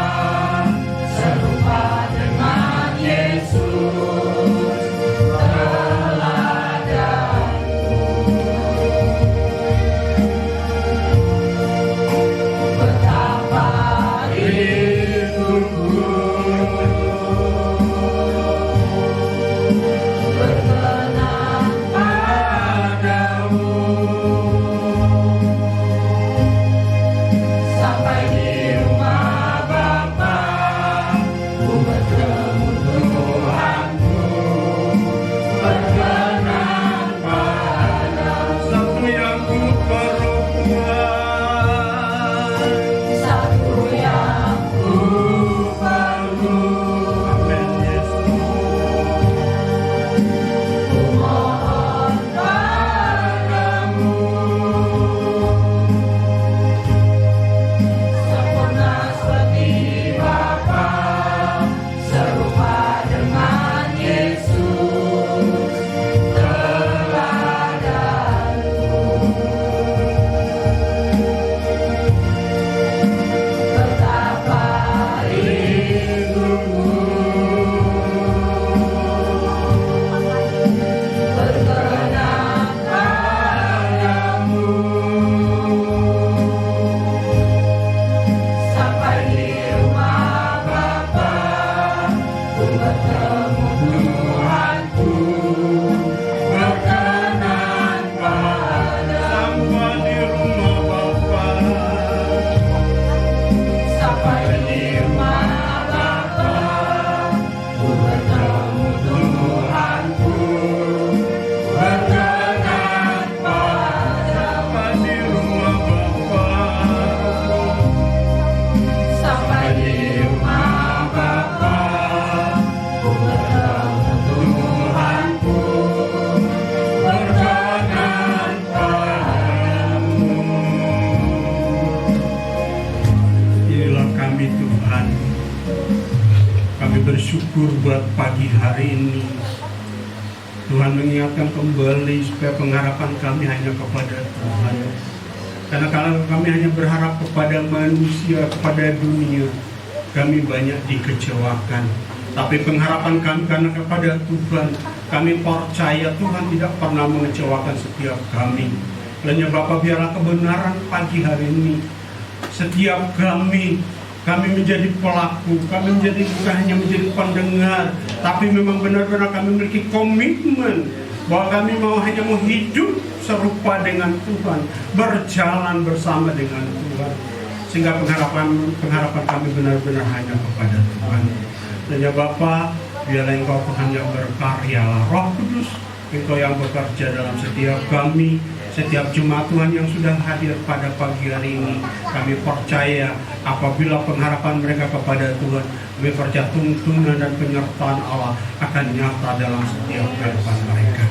bersyukur buat pagi hari ini. Tuhan mengingatkan kembali supaya pengharapan kami hanya kepada Tuhan. Karena kalau kami hanya berharap kepada manusia, kepada dunia, kami banyak dikecewakan. Tapi pengharapan kami karena kepada Tuhan, kami percaya Tuhan tidak pernah mengecewakan setiap kami. Hanya Bapa, biarlah kebenaran pagi hari ini, setiap kami menjadi pelaku, kami menjadi bukan hanya menjadi pendengar, tapi memang benar-benar kami memiliki komitmen bahwa kami hanya mau hidup serupa dengan Tuhan, berjalan bersama dengan Tuhan, sehingga pengharapan kami benar-benar hanya kepada Tuhan. Dan ya Bapa, biarlah Engkau Tuhan yang berkarya, Roh Kudus, Engkau yang bekerja dalam setiap kami, setiap jemaat Tuhan yang sudah hadir pada pagi hari ini. Kami percaya apabila pengharapan mereka kepada Tuhan, kami percaya tuntunan dan penyertaan Allah akan nyata dalam setiap kehidupan mereka.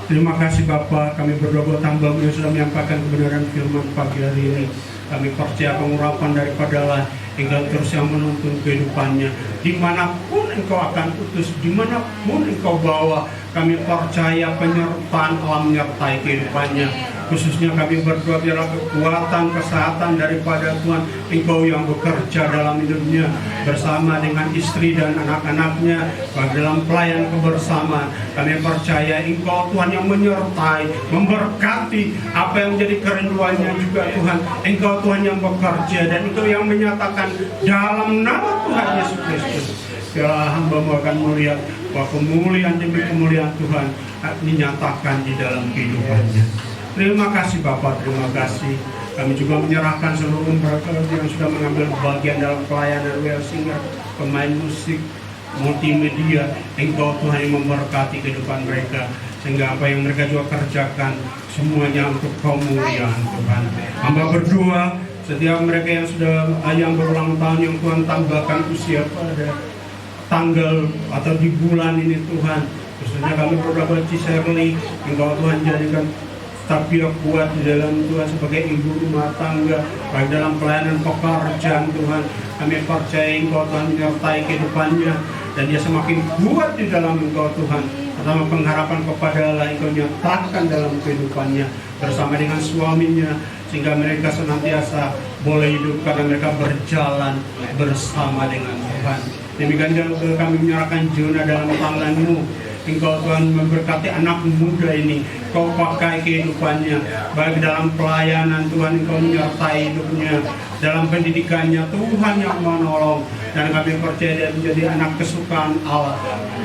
Terima kasih Bapa, kami berdoa buat hamba-Mu yang sudah menyampaikan kebenaran firman pagi hari ini. Kami percaya pengurapan daripada Allah, Engkau terus yang menuntun kehidupannya. Dimanapun Engkau akan utus, dimanapun Engkau bawa, kami percaya penyertaan Allah menyertai kehidupannya. Khususnya kami berdoa biarlah kekuatan, kesehatan daripada Tuhan, Engkau yang bekerja dalam hidupnya bersama dengan istri dan anak-anaknya dalam pelayanan kebersamaan. Kami percaya Engkau Tuhan yang menyertai, memberkati apa yang menjadi kerinduannya juga Tuhan. Engkau Tuhan yang bekerja dan Engkau yang menyatakan dalam nama Tuhan Yesus Kristus. Biarlah hamba-Mu akan melihat bahwa kemuliaan demi kemuliaan Tuhan dinyatakan di dalam kehidupannya. Terima kasih Bapak, terima kasih. Kami juga menyerahkan seluruh mereka yang sudah mengambil bagian dalam pelayanan WL Singer, pemain musik, multimedia. Engkau Tuhan yang memberkati kehidupan mereka, sehingga apa yang mereka juga kerjakan semuanya untuk kemuliaan Tuhan. Hamba berdoa setiap mereka yang sudah yang berulang tahun, yang Tuhan tambahkan usia pada tanggal atau di bulan ini Tuhan. Khususnya kami berdoa buat Shirley, Engkau Tuhan jadikan tapi kuat di dalam Tuhan sebagai ibu rumah tangga, baik dalam pelayanan pekerjaan Tuhan. Kami percaya Engkau Tuhan menyertai kehidupannya dan dia semakin kuat di dalam Engkau Tuhan. Pertama pengharapan kepada Allah Engkau nyatakan dalam kehidupannya bersama dengan suaminya, sehingga mereka senantiasa boleh hidup karena mereka berjalan bersama dengan Tuhan. Demikian juga kami menyerahkan Jonah dalam tangan-Mu. Engkau Tuhan memberkati anak muda ini, Kau pakai kehidupannya, baik dalam pelayanan Tuhan Engkau menyertai hidupnya, dalam pendidikannya Tuhan yang menolong. Dan kami percaya dia menjadi anak kesukaan Allah,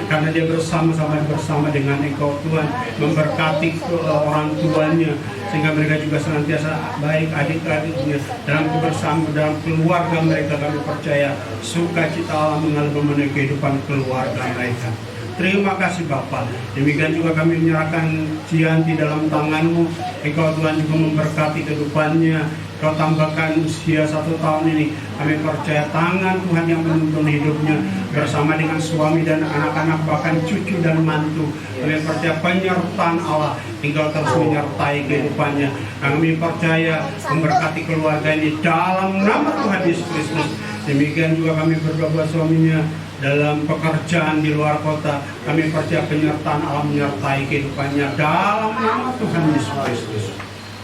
karena dia bersama dengan Engkau Tuhan, memberkati orang tuanya, sehingga mereka juga senantiasa baik adik-adiknya dalam kebersamaan, dalam keluarga mereka. Kami percaya sukacita Allah mengalir memenuhi kehidupan keluarga mereka. Terima kasih Bapak. Demikian juga kami menyerahkan Cianti dalam tangan-Mu. Engkau Tuhan juga memberkati kehidupannya. Kau tambahkan usia 1 tahun ini. Kami percaya tangan Tuhan yang menuntun hidupnya bersama dengan suami dan anak-anak, bahkan cucu dan mantu. Kami percaya penyertaan Allah, Engkau terus menyertai kehidupannya. Kami percaya memberkati keluarga ini dalam nama Tuhan Yesus Kristus. Demikian juga kami berdoa buat suaminya dalam pekerjaan di luar kota. Kami percaya penyertaan Allah menyertai kehidupannya dalam nama Tuhan Yesus Kristus.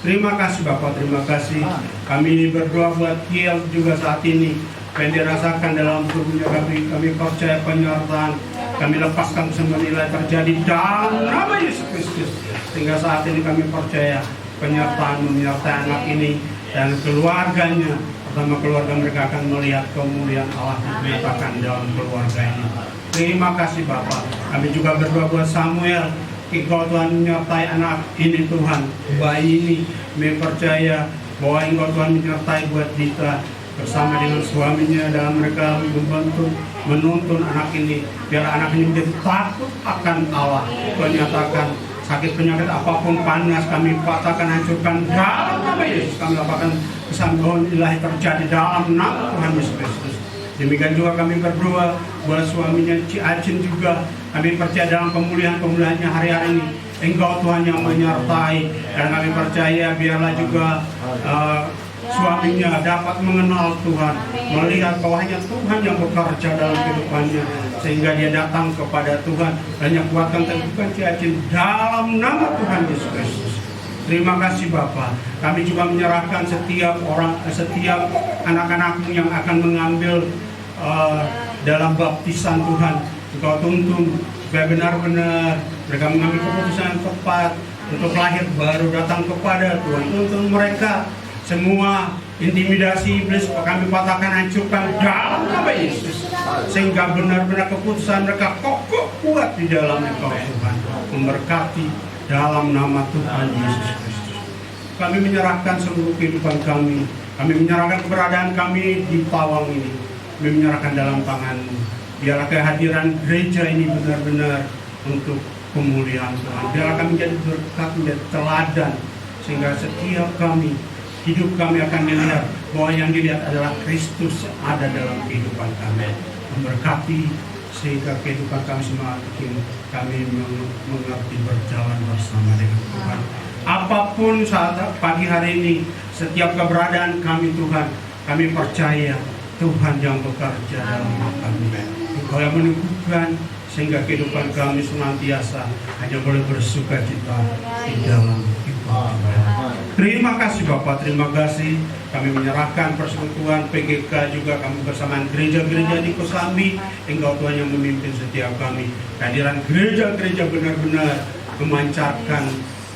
Terima kasih Bapak, terima kasih. Kami berdoa buat Kiel juga saat ini, apa yang dirasakan dalam tubuhnya. Kami percaya penyertaan, kami lepaskan semua nilai terjadi dalam nama Yesus Kristus. Sehingga saat ini kami percaya penyertaan menyertai anak ini dan keluarganya. Pertama keluarga mereka akan melihat kemuliaan Allah dinyatakan dalam keluarga ini. Terima kasih Bapak. Kami juga berdoa buat Samuel. Engkau Tuhan menyertai anak ini Tuhan, bayi ini. Kami percaya bahwa Engkau Tuhan menyertai buat Dita bersama dengan suaminya dalam mereka membantu menuntun anak ini, biar anak ini menjadi takut akan Allah. Kau nyatakan sakit penyakit apapun, panas, kami patahkan, hancurkan dalam nama Yesus. Kami lakukan kesembuhan ilahi terjadi dalam nama Tuhan Yesus Kristus. Demikian juga kami berdoa buat suaminya Ci Acin juga. Kami percaya dalam pemulihannya hari-hari ini Engkau Tuhan yang menyertai. Dan kami percaya biarlah juga suaminya dapat mengenal Tuhan, melihat bahwa hanya Tuhan yang bekerja dalam kehidupannya, sehingga dia datang kepada Tuhan dan yang kuatkan teguhkan cacing dalam nama Tuhan Yesus Kristus. Terima kasih Bapa. Kami juga menyerahkan setiap anak-anakmu yang akan mengambil dalam baptisan Tuhan. Engkau tuntun supaya benar-benar mereka mengambil keputusan yang tepat untuk lahir baru datang kepada Tuhan. Tuntun mereka semua intimidasi iblis kami patahkan, hancurkan dalam nama Yesus, sehingga benar-benar keputusan mereka kokoh kuat di dalam Engkau Tuhan. Memberkati dalam nama Tuhan Yesus Kristus. Kami menyerahkan seluruh kehidupan kami. Kami menyerahkan keberadaan kami di pawang ini. Kami menyerahkan dalam tangan-Mu. Biarlah kehadiran gereja ini benar-benar untuk pemulihan Tuhan. Biarlah kami menjadi berkat, menjadi teladan, sehingga setiap kami, hidup kami akan dilihat bahwa yang dilihat adalah Kristus ada dalam kehidupan kami. Memberkati sehingga kehidupan kami semakin kami mengerti berjalan bersama dengan Tuhan. Apapun saat pagi hari ini, setiap keberadaan kami Tuhan, kami percaya Tuhan yang bekerja dalam kami. Engkau yang meneguhkan sehingga kehidupan kami senantiasa hanya boleh bersuka cita di dalam hidup. Terima kasih Bapak, terima kasih. Kami menyerahkan persekutuan PGK juga kami bersamaan gereja-gereja di Kosambi. Engkau Tuhan yang memimpin setiap kami. Kehadiran gereja-gereja benar-benar memancarkan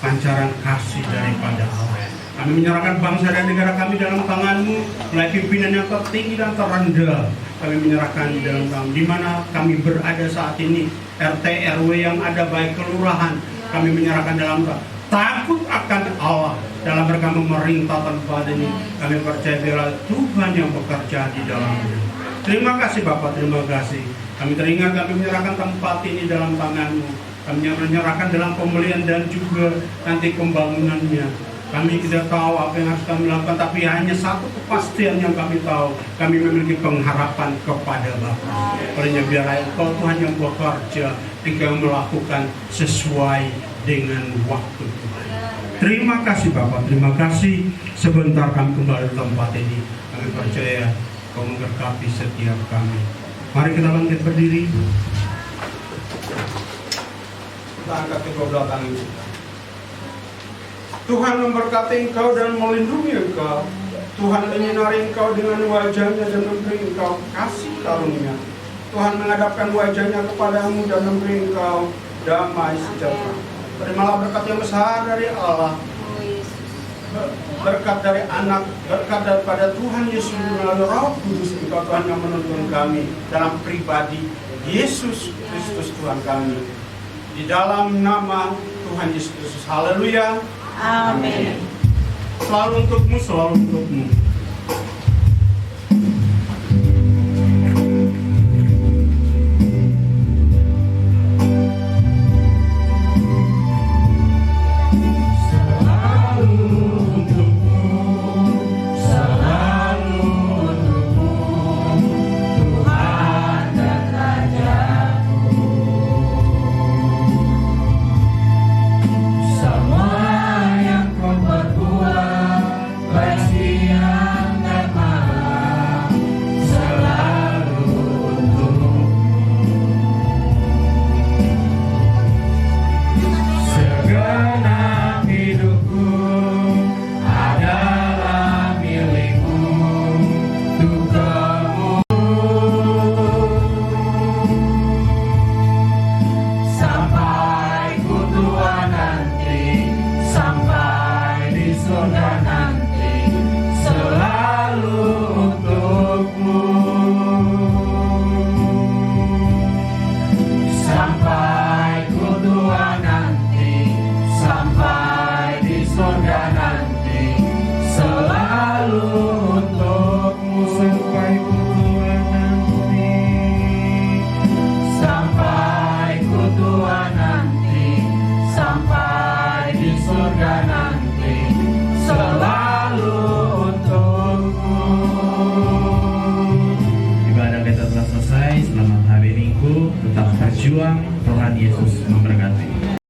pancaran kasih daripada Allah. Kami menyerahkan bangsa dan negara kami dalam tangan-Mu, mulai pimpinan yang tertinggi dan terendah. Kami menyerahkan di dalam tangan, di mana kami berada saat ini, RT RW yang ada, baik kelurahan, kami menyerahkan dalam tangan. Takut akan Allah dalam mereka memerintah tempat ini. Kami percaya bila Tuhan yang bekerja di dalamnya. Terima kasih Bapak, terima kasih. Kami teringat kami menyerahkan tempat ini dalam tangan-Mu. Kami menyerahkan dalam pemulihan dan juga nanti pembangunannya. Kami tidak tahu apa yang harus kami lakukan, tapi hanya satu kepastian yang kami tahu. Kami memiliki pengharapan kepada Bapa. Olehnya biarlah Engkau Tuhan yang bekerja, Engkau yang melakukan sesuai dengan waktu Tuhan. Terima kasih Bapak, terima kasih. Sebentar kami kembali ke tempat ini. Kami percaya Kau memberkati setiap kami. Mari kita bangkit berdiri. Kita angkat kedua belah tangan kita. Tuhan memberkati engkau dan melindungi engkau. Tuhan menyinari engkau dengan wajahnya dan memberi engkau kasih karunia. Tuhan menghadapkan wajahnya kepadamu dan memberi engkau damai sejahtera. Terimalah berkat yang besar dari Allah, berkat dari Anak, berkat daripada Tuhan Yesus melalui Roh Kudus. Engkau Tuhan yang menuntun kami dalam pribadi Yesus Kristus Tuhan kami. Di dalam nama Tuhan Yesus Kristus. Haleluya. Amin. Selalu untukmu, selalu untukmu. Ibadah kita telah selesai. Selamat hari Minggu. Tetap berjuang. Tuhan Yesus